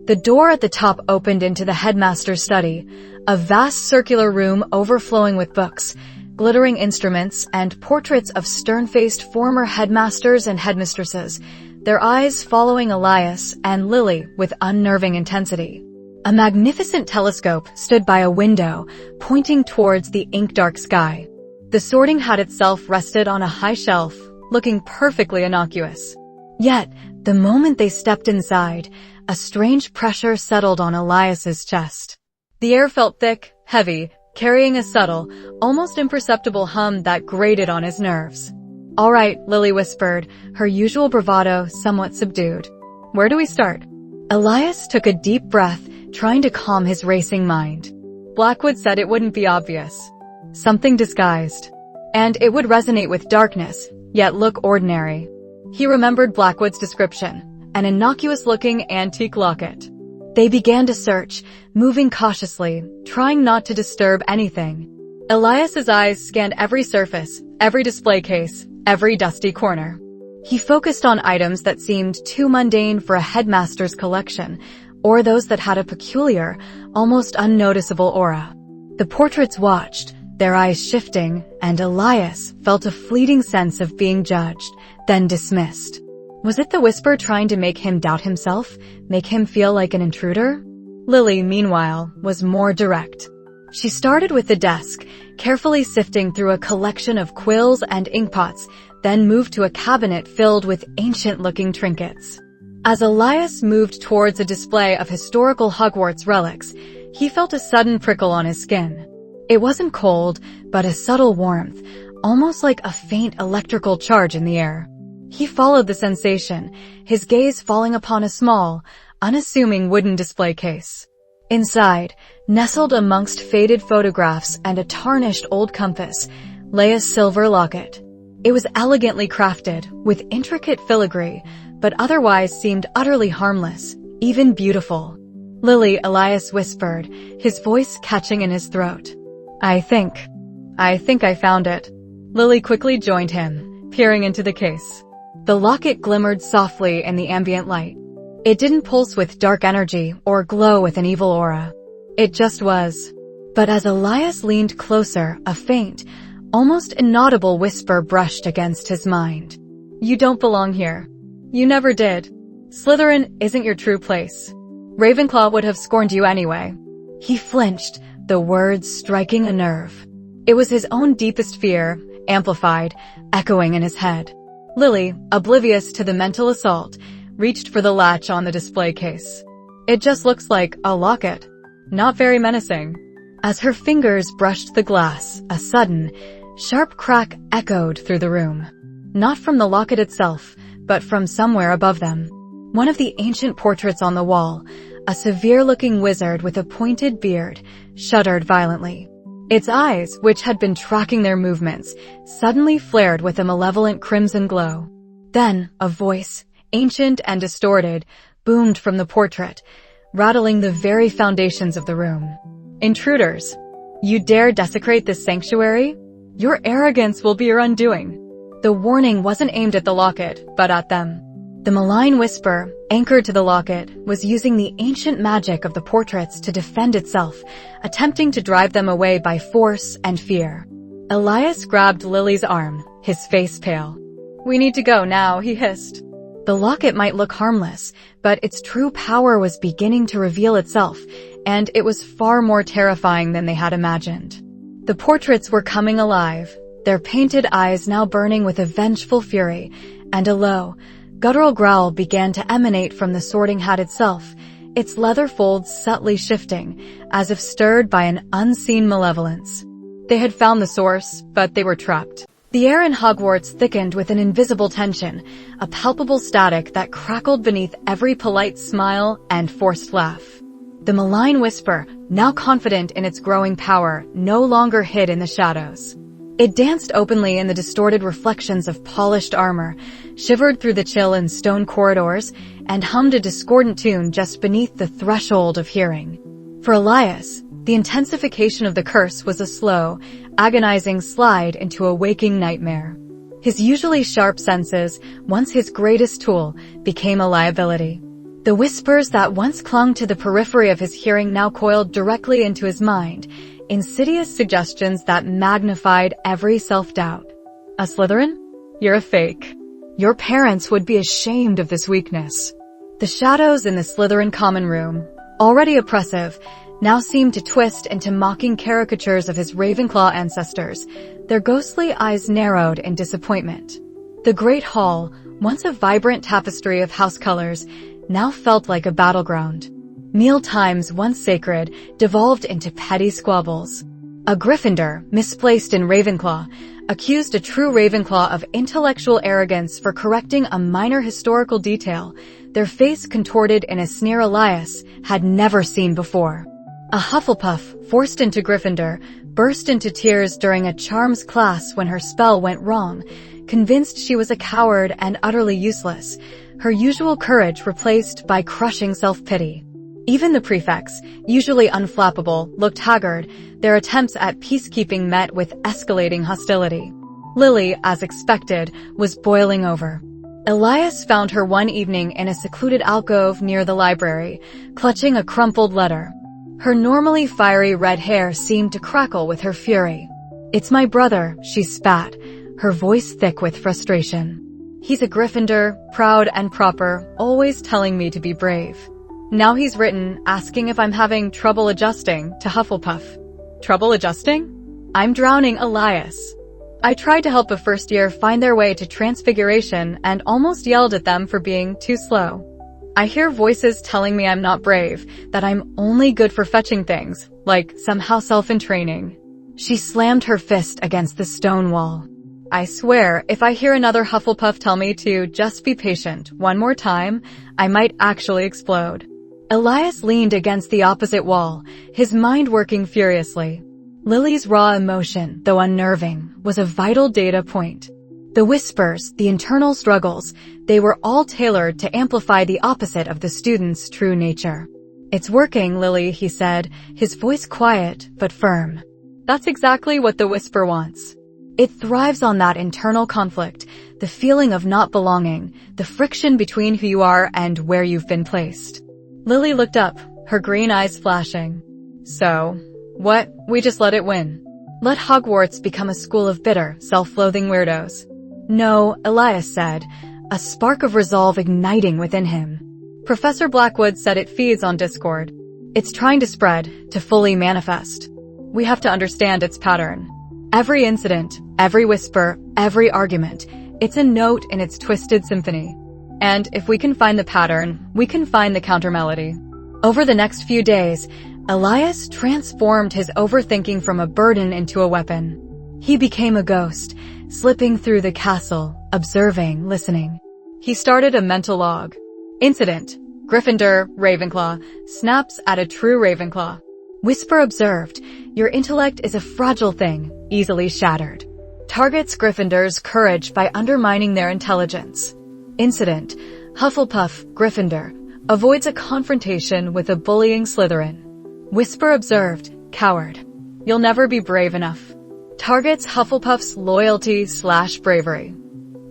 The door at the top opened into the headmaster's study, a vast circular room overflowing with books, glittering instruments, and portraits of stern-faced former headmasters and headmistresses, their eyes following Elias and Lily with unnerving intensity. A magnificent telescope stood by a window, pointing towards the ink-dark sky. The sorting hat itself rested on a high shelf, looking perfectly innocuous. Yet, the moment they stepped inside, a strange pressure settled on Elias's chest. The air felt thick, heavy, carrying a subtle, almost imperceptible hum that grated on his nerves. "All right," Lily whispered, her usual bravado somewhat subdued. "Where do we start?" Elias took a deep breath, trying to calm his racing mind. Blackwood said it wouldn't be obvious. Something disguised. And it would resonate with darkness, yet look ordinary. He remembered Blackwood's description, an innocuous-looking antique locket. They began to search, moving cautiously, trying not to disturb anything. Elias's eyes scanned every surface, every display case, every dusty corner. He focused on items that seemed too mundane for a headmaster's collection, or those that had a peculiar, almost unnoticeable aura. The portraits watched, their eyes shifting, and Elias felt a fleeting sense of being judged, then dismissed. Was it the whisper trying to make him doubt himself, make him feel like an intruder? Lily, meanwhile, was more direct. She started with the desk, carefully sifting through a collection of quills and inkpots, then moved to a cabinet filled with ancient-looking trinkets. As Elias moved towards a display of historical Hogwarts relics, he felt a sudden prickle on his skin. It wasn't cold, but a subtle warmth, almost like a faint electrical charge in the air. He followed the sensation, his gaze falling upon a small, unassuming wooden display case. Inside, nestled amongst faded photographs and a tarnished old compass, lay a silver locket. It was elegantly crafted, with intricate filigree, but otherwise seemed utterly harmless, even beautiful. "Lily," Elias whispered, his voice catching in his throat. I think I found it." Lily quickly joined him, peering into the case. The locket glimmered softly in the ambient light. It didn't pulse with dark energy or glow with an evil aura. It just was. But as Elias leaned closer, a faint, almost inaudible whisper brushed against his mind. "You don't belong here. You never did. Slytherin isn't your true place. Ravenclaw would have scorned you anyway." He flinched, the words striking a nerve. It was his own deepest fear, amplified, echoing in his head. Lily, oblivious to the mental assault, reached for the latch on the display case. "It just looks like a locket. Not very menacing." As her fingers brushed the glass, a sudden, sharp crack echoed through the room. Not from the locket itself, but from somewhere above them. One of the ancient portraits on the wall, a severe-looking wizard with a pointed beard, shuddered violently. Its eyes, which had been tracking their movements, suddenly flared with a malevolent crimson glow. Then, a voice, ancient and distorted, boomed from the portrait, rattling the very foundations of the room. "Intruders! You dare desecrate this sanctuary? Your arrogance will be your undoing." The warning wasn't aimed at the locket, but at them. The Malign Whisper, anchored to the locket, was using the ancient magic of the portraits to defend itself, attempting to drive them away by force and fear. Elias grabbed Lily's arm, his face pale. "We need to go now," he hissed. The locket might look harmless, but its true power was beginning to reveal itself, and it was far more terrifying than they had imagined. The portraits were coming alive, their painted eyes now burning with a vengeful fury, and a low, guttural growl began to emanate from the sorting hat itself, its leather folds subtly shifting, as if stirred by an unseen malevolence. They had found the source, but they were trapped. The air in Hogwarts thickened with an invisible tension, a palpable static that crackled beneath every polite smile and forced laugh. The Malign Whisper, now confident in its growing power, no longer hid in the shadows. It danced openly in the distorted reflections of polished armor, shivered through the chill in stone corridors, and hummed a discordant tune just beneath the threshold of hearing. For Elias, the intensification of the curse was a slow, agonizing slide into a waking nightmare. His usually sharp senses, once his greatest tool, became a liability. The whispers that once clung to the periphery of his hearing now coiled directly into his mind, insidious suggestions that magnified every self-doubt. A Slytherin? You're a fake. Your parents would be ashamed of this weakness. The shadows in the Slytherin common room, already oppressive, now seemed to twist into mocking caricatures of his Ravenclaw ancestors, their ghostly eyes narrowed in disappointment. The great hall, once a vibrant tapestry of house colors, now felt like a battleground. Meal times, once sacred, devolved into petty squabbles. A Gryffindor, misplaced in Ravenclaw, accused a true Ravenclaw of intellectual arrogance for correcting a minor historical detail, their face contorted in a sneer Elias had never seen before. A Hufflepuff, forced into Gryffindor, burst into tears during a charms class when her spell went wrong, convinced she was a coward and utterly useless, her usual courage replaced by crushing self-pity. Even the prefects, usually unflappable, looked haggard, their attempts at peacekeeping met with escalating hostility. Lily, as expected, was boiling over. Elias found her one evening in a secluded alcove near the library, clutching a crumpled letter. Her normally fiery red hair seemed to crackle with her fury. "It's my brother," she spat, her voice thick with frustration. "He's a Gryffindor, proud and proper, always telling me to be brave. Now he's written, asking if I'm having trouble adjusting to Hufflepuff." Trouble adjusting? I'm drowning Elias. I tried to help a first year find their way to Transfiguration and almost yelled at them for being too slow. I hear voices telling me I'm not brave, that I'm only good for fetching things, like some house elf in training. She slammed her fist against the stone wall. I swear, if I hear another Hufflepuff tell me to just be patient one more time, I might actually explode. Elias leaned against the opposite wall, his mind working furiously. Lily's raw emotion, though unnerving, was a vital data point. The whispers, the internal struggles, they were all tailored to amplify the opposite of the student's true nature. "It's working, Lily," he said, his voice quiet but firm. That's exactly what the whisper wants. It thrives on that internal conflict, the feeling of not belonging, the friction between who you are and where you've been placed. Lily looked up, her green eyes flashing. "So, what? We just let it win? Let Hogwarts become a school of bitter, self-loathing weirdos?" "No," Elias said, a spark of resolve igniting within him. "Professor Blackwood said it feeds on discord. It's trying to spread, to fully manifest. We have to understand its pattern. Every incident, every whisper, every argument, it's a note in its twisted symphony. And if we can find the pattern, we can find the countermelody." Over the next few days, Elias transformed his overthinking from a burden into a weapon. He became a ghost, slipping through the castle, observing, listening. He started a mental log. Incident: Gryffindor, Ravenclaw, snaps at a true Ravenclaw. Whisper observed, your intellect is a fragile thing, easily shattered. Targets Gryffindor's courage by undermining their intelligence. Incident: Hufflepuff, Gryffindor, avoids a confrontation with a bullying Slytherin. Whisper observed, coward. You'll never be brave enough. Targets Hufflepuff's loyalty/bravery.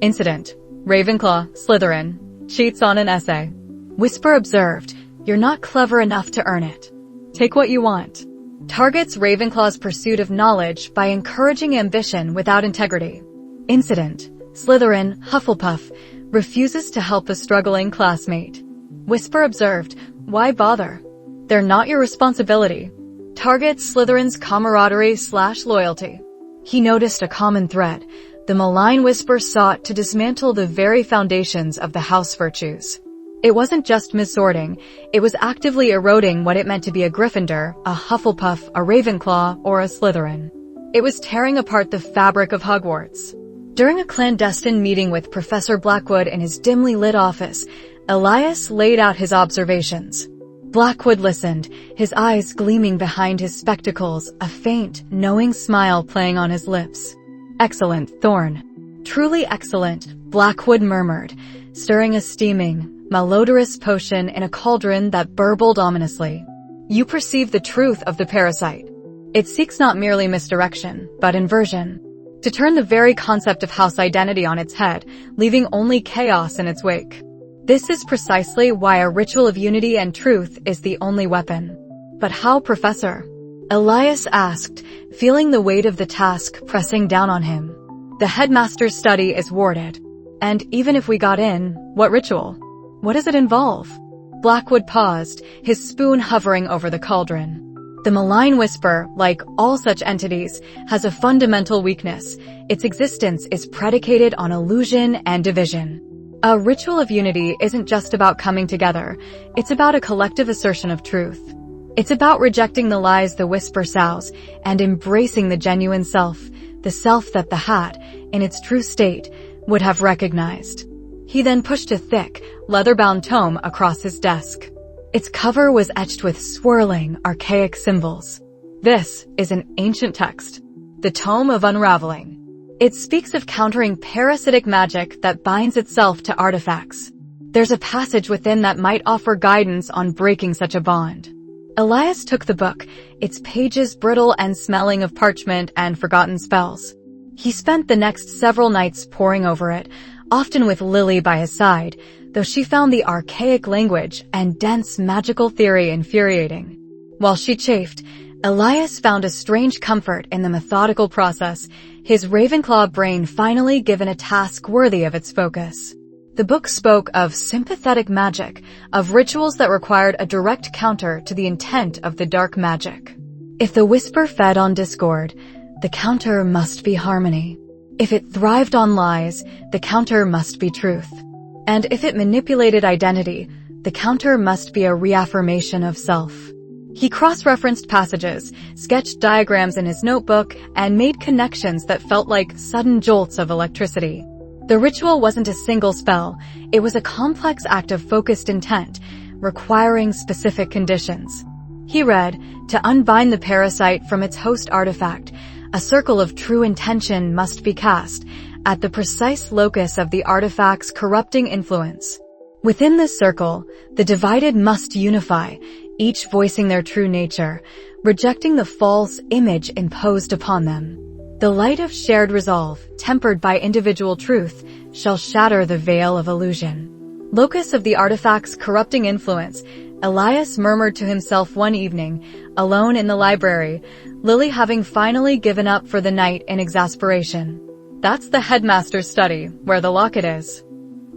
Incident: Ravenclaw, Slytherin, cheats on an essay. Whisper observed, you're not clever enough to earn it. Take what you want. Targets Ravenclaw's pursuit of knowledge by encouraging ambition without integrity. Incident: Slytherin, Hufflepuff, refuses to help a struggling classmate. Whisper observed, why bother? They're not your responsibility. Targets Slytherin's camaraderie/loyalty. He noticed a common thread. The Malign Whisper sought to dismantle the very foundations of the house virtues. It wasn't just missorting, it was actively eroding what it meant to be a Gryffindor, a Hufflepuff, a Ravenclaw, or a Slytherin. It was tearing apart the fabric of Hogwarts. During a clandestine meeting with Professor Blackwood in his dimly lit office, Elias laid out his observations. Blackwood listened, his eyes gleaming behind his spectacles, a faint, knowing smile playing on his lips. Excellent, Thorn. Truly excellent, Blackwood murmured, stirring a steaming, malodorous potion in a cauldron that burbled ominously. You perceive the truth of the parasite. It seeks not merely misdirection, but inversion. To turn the very concept of house identity on its head, leaving only chaos in its wake. This is precisely why a ritual of unity and truth is the only weapon. But how, Professor? Elias asked, feeling the weight of the task pressing down on him. The headmaster's study is warded. And even if we got in, what ritual? What does it involve? Blackwood paused, his spoon hovering over the cauldron. The Malign Whisper, like all such entities, has a fundamental weakness. Its existence is predicated on illusion and division. A ritual of unity isn't just about coming together. It's about a collective assertion of truth. It's about rejecting the lies the Whisper sows and embracing the genuine self, the self that the hat, in its true state, would have recognized. He then pushed a thick, leather-bound tome across his desk. Its cover was etched with swirling, archaic symbols. This is an ancient text, the Tome of Unraveling. It speaks of countering parasitic magic that binds itself to artifacts. There's a passage within that might offer guidance on breaking such a bond. Elias took the book, its pages brittle and smelling of parchment and forgotten spells. He spent the next several nights poring over it, often with Lily by his side, though she found the archaic language and dense magical theory infuriating. While she chafed, Elias found a strange comfort in the methodical process, his Ravenclaw brain finally given a task worthy of its focus. The book spoke of sympathetic magic, of rituals that required a direct counter to the intent of the dark magic. If the Whisper fed on discord, the counter must be harmony. If it thrived on lies, the counter must be truth. And if it manipulated identity, the counter must be a reaffirmation of self. He cross-referenced passages, sketched diagrams in his notebook, and made connections that felt like sudden jolts of electricity. The ritual wasn't a single spell, it was a complex act of focused intent, requiring specific conditions. He read, to unbind the parasite from its host artifact, a circle of true intention must be cast at the precise locus of the artifact's corrupting influence. Within this circle, the divided must unify, each voicing their true nature, rejecting the false image imposed upon them. The light of shared resolve, tempered by individual truth, shall shatter the veil of illusion. Locus of the artifact's corrupting influence, Elias murmured to himself one evening, alone in the library, Lily having finally given up for the night in exasperation. That's the headmaster's study, where the locket is.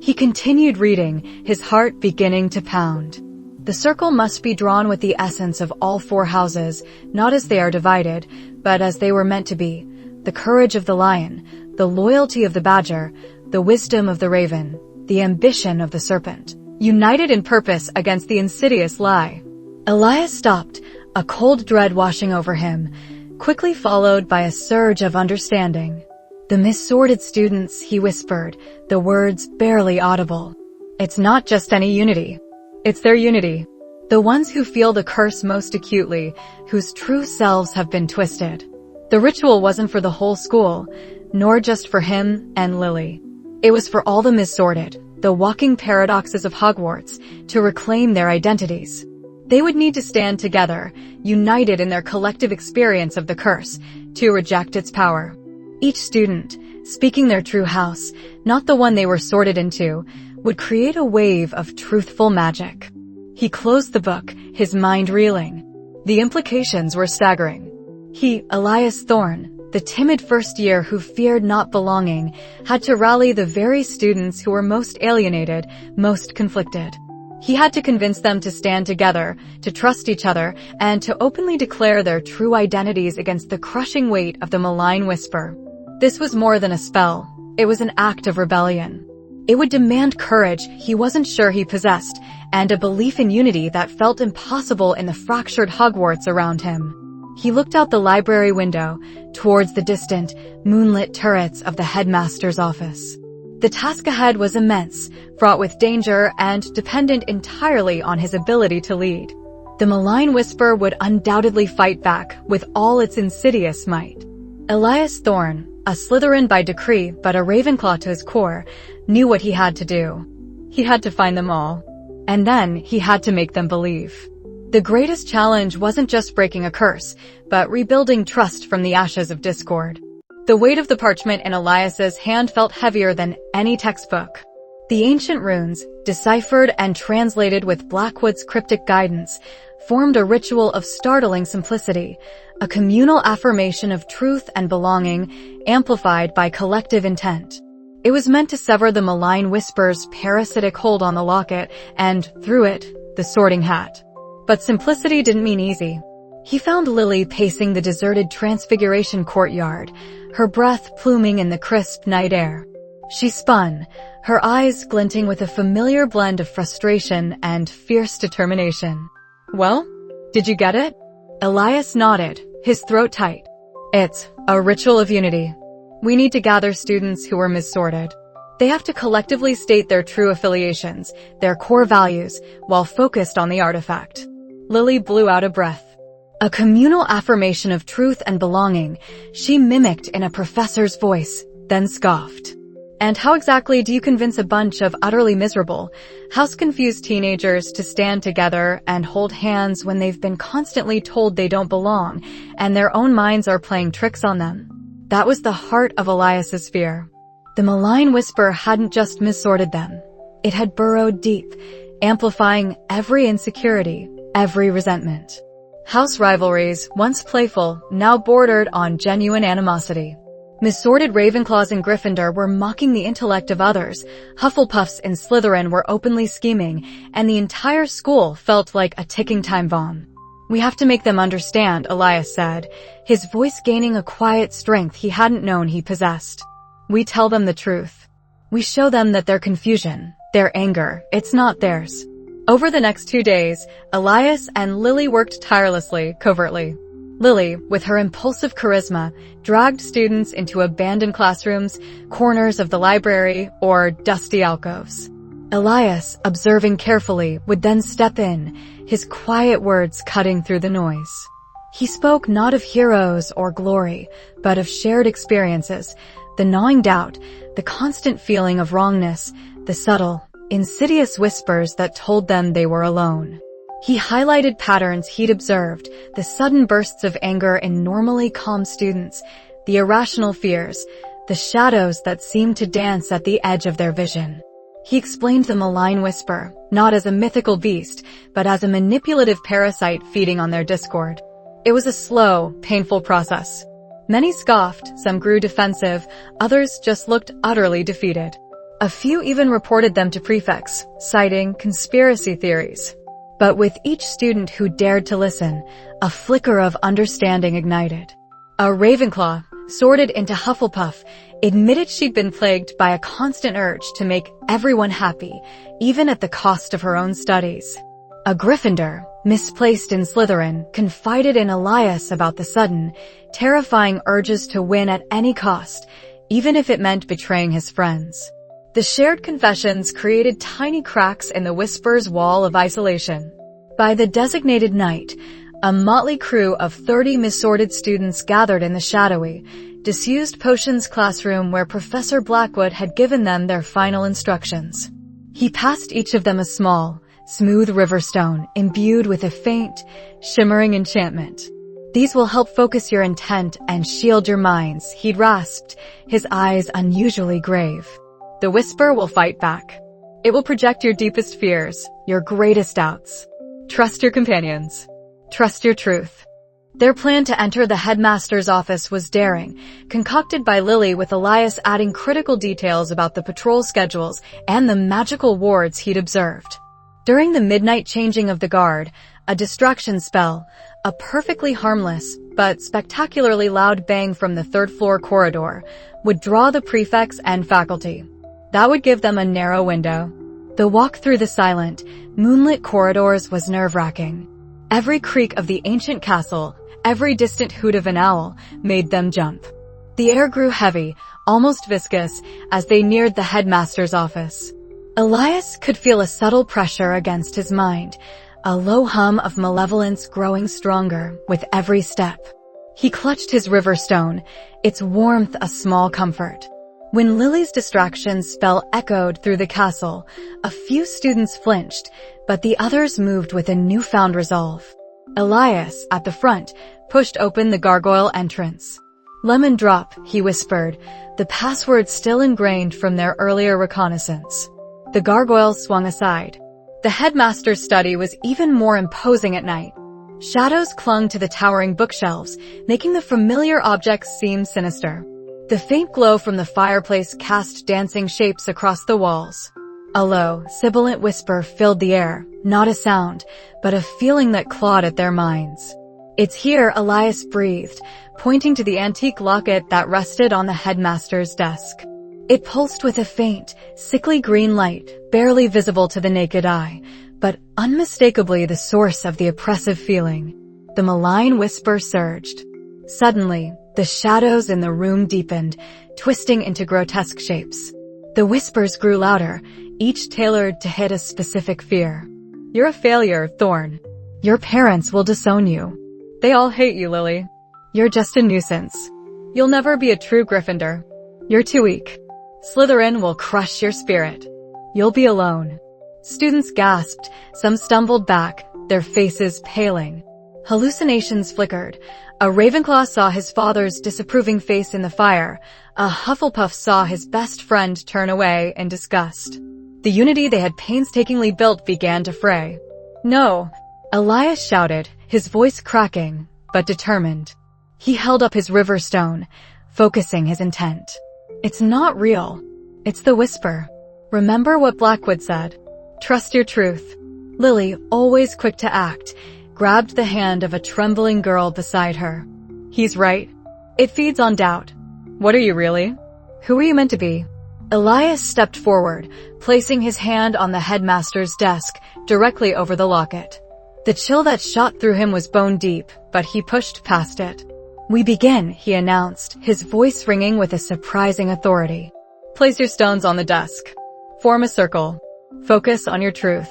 He continued reading, his heart beginning to pound. The circle must be drawn with the essence of all four houses, not as they are divided, but as they were meant to be. The courage of the lion, the loyalty of the badger, the wisdom of the raven, the ambition of the serpent, united in purpose against the insidious lie. Elias stopped, a cold dread washing over him, quickly followed by a surge of understanding. The missorted students, he whispered, the words barely audible. It's not just any unity. It's their unity. The ones who feel the curse most acutely, whose true selves have been twisted. The ritual wasn't for the whole school, nor just for him and Lily. It was for all the missorted, the walking paradoxes of Hogwarts, to reclaim their identities. They would need to stand together, united in their collective experience of the curse, to reject its power. Each student, speaking their true house, not the one they were sorted into, would create a wave of truthful magic. He closed the book, his mind reeling. The implications were staggering. He, Elias Thorne, the timid first year who feared not belonging, had to rally the very students who were most alienated, most conflicted. He had to convince them to stand together, to trust each other, and to openly declare their true identities against the crushing weight of the Malign Whisper. This was more than a spell. It was an act of rebellion. It would demand courage he wasn't sure he possessed, and a belief in unity that felt impossible in the fractured Hogwarts around him. He looked out the library window, towards the distant, moonlit turrets of the headmaster's office. The task ahead was immense, fraught with danger and dependent entirely on his ability to lead. The Malign Whisper would undoubtedly fight back with all its insidious might. Elias Thorne, a Slytherin by decree but a Ravenclaw to his core, knew what he had to do. He had to find them all. And then he had to make them believe. The greatest challenge wasn't just breaking a curse, but rebuilding trust from the ashes of discord. The weight of the parchment in Elias's hand felt heavier than any textbook. The ancient runes, deciphered and translated with Blackwood's cryptic guidance, formed a ritual of startling simplicity, a communal affirmation of truth and belonging, amplified by collective intent. It was meant to sever the Malign Whisper's parasitic hold on the locket and, through it, the Sorting Hat. But simplicity didn't mean easy. He found Lily pacing the deserted Transfiguration courtyard, her breath pluming in the crisp night air. She spun, her eyes glinting with a familiar blend of frustration and fierce determination. "Well, did you get it?" Elias nodded, his throat tight. "It's a ritual of unity. We need to gather students who were missorted. They have to collectively state their true affiliations, their core values, while focused on the artifact." Lily blew out a breath. A communal affirmation of truth and belonging, she mimicked in a professor's voice, then scoffed. "And how exactly do you convince a bunch of utterly miserable, house-confused teenagers to stand together and hold hands when they've been constantly told they don't belong and their own minds are playing tricks on them?" That was the heart of Elias's fear. The Malign Whisper hadn't just missorted them. It had burrowed deep, amplifying every insecurity, every resentment. House rivalries, once playful, now bordered on genuine animosity. Missorted Ravenclaws in Gryffindor were mocking the intellect of others, Hufflepuffs in Slytherin were openly scheming, and the entire school felt like a ticking time bomb. "We have to make them understand," Elias said, his voice gaining a quiet strength he hadn't known he possessed. "We tell them the truth. We show them that their confusion, their anger, it's not theirs." Over the next 2 days, Elias and Lily worked tirelessly, covertly. Lily, with her impulsive charisma, dragged students into abandoned classrooms, corners of the library, or dusty alcoves. Elias, observing carefully, would then step in, his quiet words cutting through the noise. He spoke not of heroes or glory, but of shared experiences, the gnawing doubt, the constant feeling of wrongness, the subtle, insidious whispers that told them they were alone. He highlighted patterns he'd observed, the sudden bursts of anger in normally calm students, the irrational fears, the shadows that seemed to dance at the edge of their vision. He explained the Malign Whisper, not as a mythical beast, but as a manipulative parasite feeding on their discord. It was a slow, painful process. Many scoffed, some grew defensive, others just looked utterly defeated. A few even reported them to prefects, citing conspiracy theories. But with each student who dared to listen, a flicker of understanding ignited. A Ravenclaw, sorted into Hufflepuff, admitted she'd been plagued by a constant urge to make everyone happy, even at the cost of her own studies. A Gryffindor, misplaced in Slytherin, confided in Elias about the sudden, terrifying urges to win at any cost, even if it meant betraying his friends. The shared confessions created tiny cracks in the Whisper's wall of isolation. By the designated night, a motley crew of 30 missorted students gathered in the shadowy, disused potions classroom where Professor Blackwood had given them their final instructions. He passed each of them a small, smooth riverstone imbued with a faint, shimmering enchantment. "These will help focus your intent and shield your minds," he'd rasped, his eyes unusually grave. "The Whisper will fight back. It will project your deepest fears, your greatest doubts. Trust your companions. Trust your truth." Their plan to enter the headmaster's office was daring, concocted by Lily with Elias adding critical details about the patrol schedules and the magical wards he'd observed. During the midnight changing of the guard, a distraction spell, a perfectly harmless but spectacularly loud bang from the third-floor corridor, would draw the prefects and faculty. That would give them a narrow window. The walk through the silent, moonlit corridors was nerve-wracking. Every creak of the ancient castle, every distant hoot of an owl, made them jump. The air grew heavy, almost viscous, as they neared the headmaster's office. Elias could feel a subtle pressure against his mind, a low hum of malevolence growing stronger with every step. He clutched his riverstone, its warmth a small comfort. When Lily's distraction spell echoed through the castle, a few students flinched, but the others moved with a newfound resolve. Elias, at the front, pushed open the gargoyle entrance. "Lemon drop," he whispered, the password still ingrained from their earlier reconnaissance. The gargoyles swung aside. The headmaster's study was even more imposing at night. Shadows clung to the towering bookshelves, making the familiar objects seem sinister. The faint glow from the fireplace cast dancing shapes across the walls. A low, sibilant whisper filled the air, not a sound, but a feeling that clawed at their minds. "It's here," Elias breathed, pointing to the antique locket that rested on the headmaster's desk. It pulsed with a faint, sickly green light, barely visible to the naked eye, but unmistakably the source of the oppressive feeling. The malign whisper surged. Suddenly, the shadows in the room deepened, twisting into grotesque shapes. The whispers grew louder, each tailored to hit a specific fear. "You're a failure, Thorn. Your parents will disown you. They all hate you, Lily. You're just a nuisance. You'll never be a true Gryffindor. You're too weak. Slytherin will crush your spirit. You'll be alone." Students gasped, some stumbled back, their faces paling. Hallucinations flickered. A Ravenclaw saw his father's disapproving face in the fire. A Hufflepuff saw his best friend turn away in disgust. The unity they had painstakingly built began to fray. "No!" Elias shouted, his voice cracking, but determined. He held up his river stone, focusing his intent. "It's not real. It's the whisper. Remember what Blackwood said. Trust your truth." Lily, always quick to act, grabbed the hand of a trembling girl beside her. "He's right. It feeds on doubt. What are you really? Who are you meant to be?" Elias stepped forward, placing his hand on the headmaster's desk, directly over the locket. The chill that shot through him was bone deep, but he pushed past it. "We begin," he announced, his voice ringing with a surprising authority. "Place your stones on the desk. Form a circle. Focus on your truth.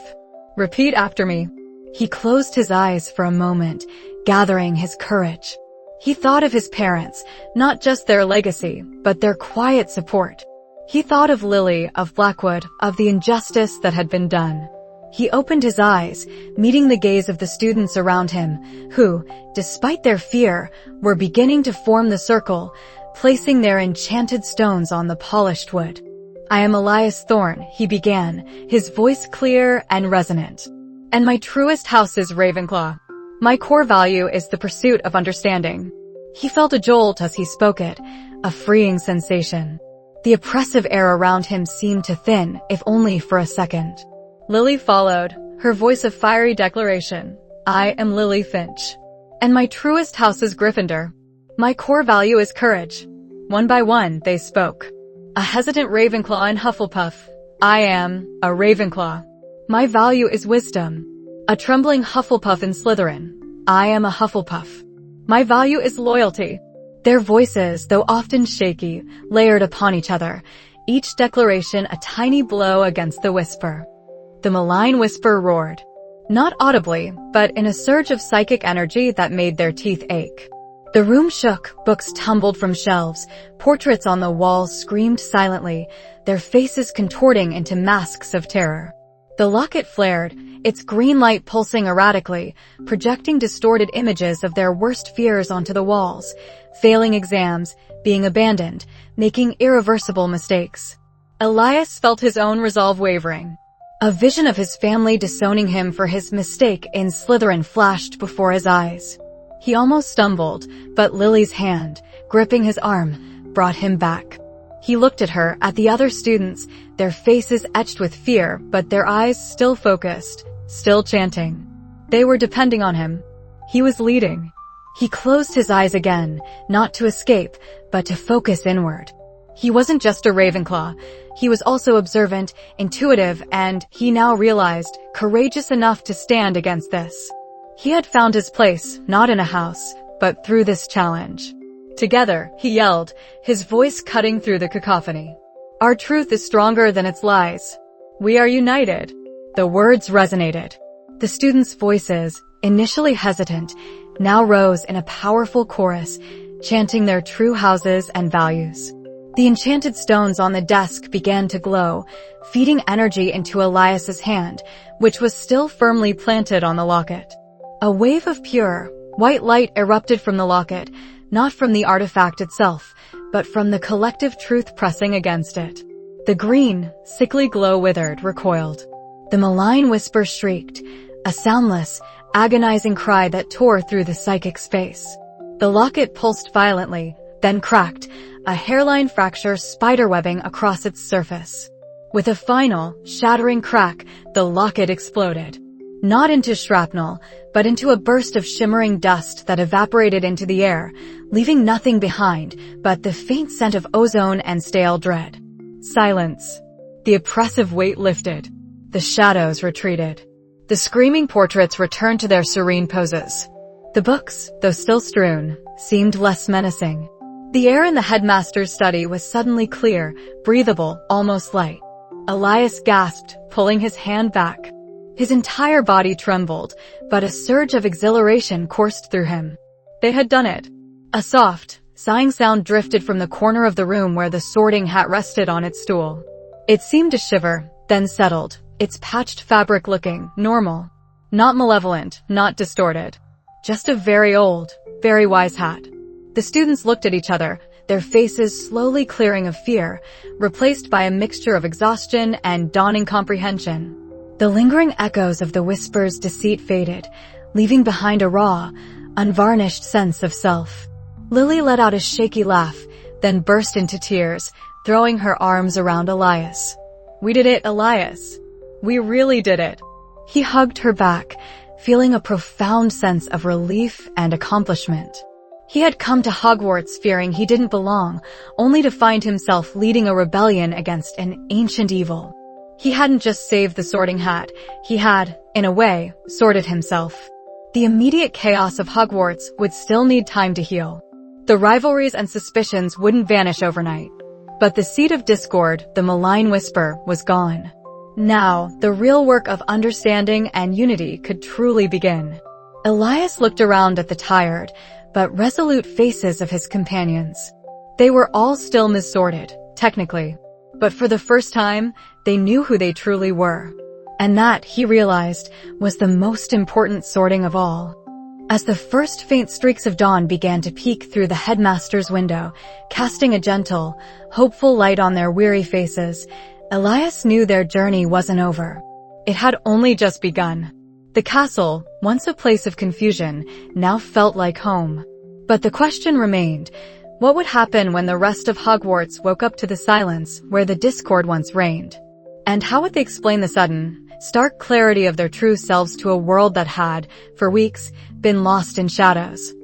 Repeat after me." He closed his eyes for a moment, gathering his courage. He thought of his parents, not just their legacy, but their quiet support. He thought of Lily, of Blackwood, of the injustice that had been done. He opened his eyes, meeting the gaze of the students around him, who, despite their fear, were beginning to form the circle, placing their enchanted stones on the polished wood. "I am Elias Thorn," he began, his voice clear and resonant. "And my truest house is Ravenclaw. My core value is the pursuit of understanding." He felt a jolt as he spoke it, a freeing sensation. The oppressive air around him seemed to thin, if only for a second. Lily followed, her voice a fiery declaration. "I am Lily Finch. And my truest house is Gryffindor. My core value is courage." One by one, they spoke. "A hesitant Ravenclaw in Hufflepuff. I am a Ravenclaw. My value is wisdom." "A trembling Hufflepuff in Slytherin. I am a Hufflepuff. My value is loyalty." Their voices, though often shaky, layered upon each other, each declaration a tiny blow against the whisper. The malign whisper roared. Not audibly, but in a surge of psychic energy that made their teeth ache. The room shook, books tumbled from shelves, portraits on the walls screamed silently, their faces contorting into masks of terror. The locket flared, its green light pulsing erratically, projecting distorted images of their worst fears onto the walls, failing exams, being abandoned, making irreversible mistakes. Elias felt his own resolve wavering. A vision of his family disowning him for his mistake in Slytherin flashed before his eyes. He almost stumbled, but Lily's hand, gripping his arm, brought him back. He looked at her, at the other students, their faces etched with fear, but their eyes still focused, still chanting. They were depending on him. He was leading. He closed his eyes again, not to escape, but to focus inward. He wasn't just a Ravenclaw. He was also observant, intuitive, and, he now realized, courageous enough to stand against this. He had found his place, not in a house, but through this challenge. Together, he yelled, his voice cutting through the cacophony. "Our truth is stronger than its lies. We are united." The words resonated. The students' voices, initially hesitant, now rose in a powerful chorus, chanting their true houses and values. The enchanted stones on the desk began to glow, feeding energy into Elias's hand, which was still firmly planted on the locket. A wave of pure, white light erupted from the locket, not from the artifact itself, but from the collective truth pressing against it. The green, sickly glow withered, recoiled. The malign whisper shrieked, a soundless, agonizing cry that tore through the psychic space. The locket pulsed violently, then cracked, a hairline fracture spiderwebbing across its surface. With a final, shattering crack, the locket exploded. Not into shrapnel, but into a burst of shimmering dust that evaporated into the air, leaving nothing behind but the faint scent of ozone and stale dread. Silence. The oppressive weight lifted. The shadows retreated. The screaming portraits returned to their serene poses. The books, though still strewn, seemed less menacing. The air in the headmaster's study was suddenly clear, breathable, almost light. Elias gasped, pulling his hand back. His entire body trembled, but a surge of exhilaration coursed through him. They had done it. A soft, sighing sound drifted from the corner of the room where the sorting hat rested on its stool. It seemed to shiver, then settled, its patched fabric looking normal. Not malevolent, not distorted. Just a very old, very wise hat. The students looked at each other, their faces slowly clearing of fear, replaced by a mixture of exhaustion and dawning comprehension. The lingering echoes of the whisper's deceit faded, leaving behind a raw, unvarnished sense of self. Lily let out a shaky laugh, then burst into tears, throwing her arms around Elias. "We did it, Elias. We really did it." He hugged her back, feeling a profound sense of relief and accomplishment. He had come to Hogwarts fearing he didn't belong, only to find himself leading a rebellion against an ancient evil. He hadn't just saved the sorting hat, he had, in a way, sorted himself. The immediate chaos of Hogwarts would still need time to heal. The rivalries and suspicions wouldn't vanish overnight. But the seed of discord, the malign whisper, was gone. Now, the real work of understanding and unity could truly begin. Elias looked around at the tired, but resolute faces of his companions. They were all still missorted, technically. But for the first time, they knew who they truly were. And that, he realized, was the most important sorting of all. As the first faint streaks of dawn began to peek through the headmaster's window, casting a gentle, hopeful light on their weary faces, Elias knew their journey wasn't over. It had only just begun. The castle, once a place of confusion, now felt like home. But the question remained, what would happen when the rest of Hogwarts woke up to the silence where the discord once reigned? And how would they explain the sudden, stark clarity of their true selves to a world that had, for weeks, been lost in shadows?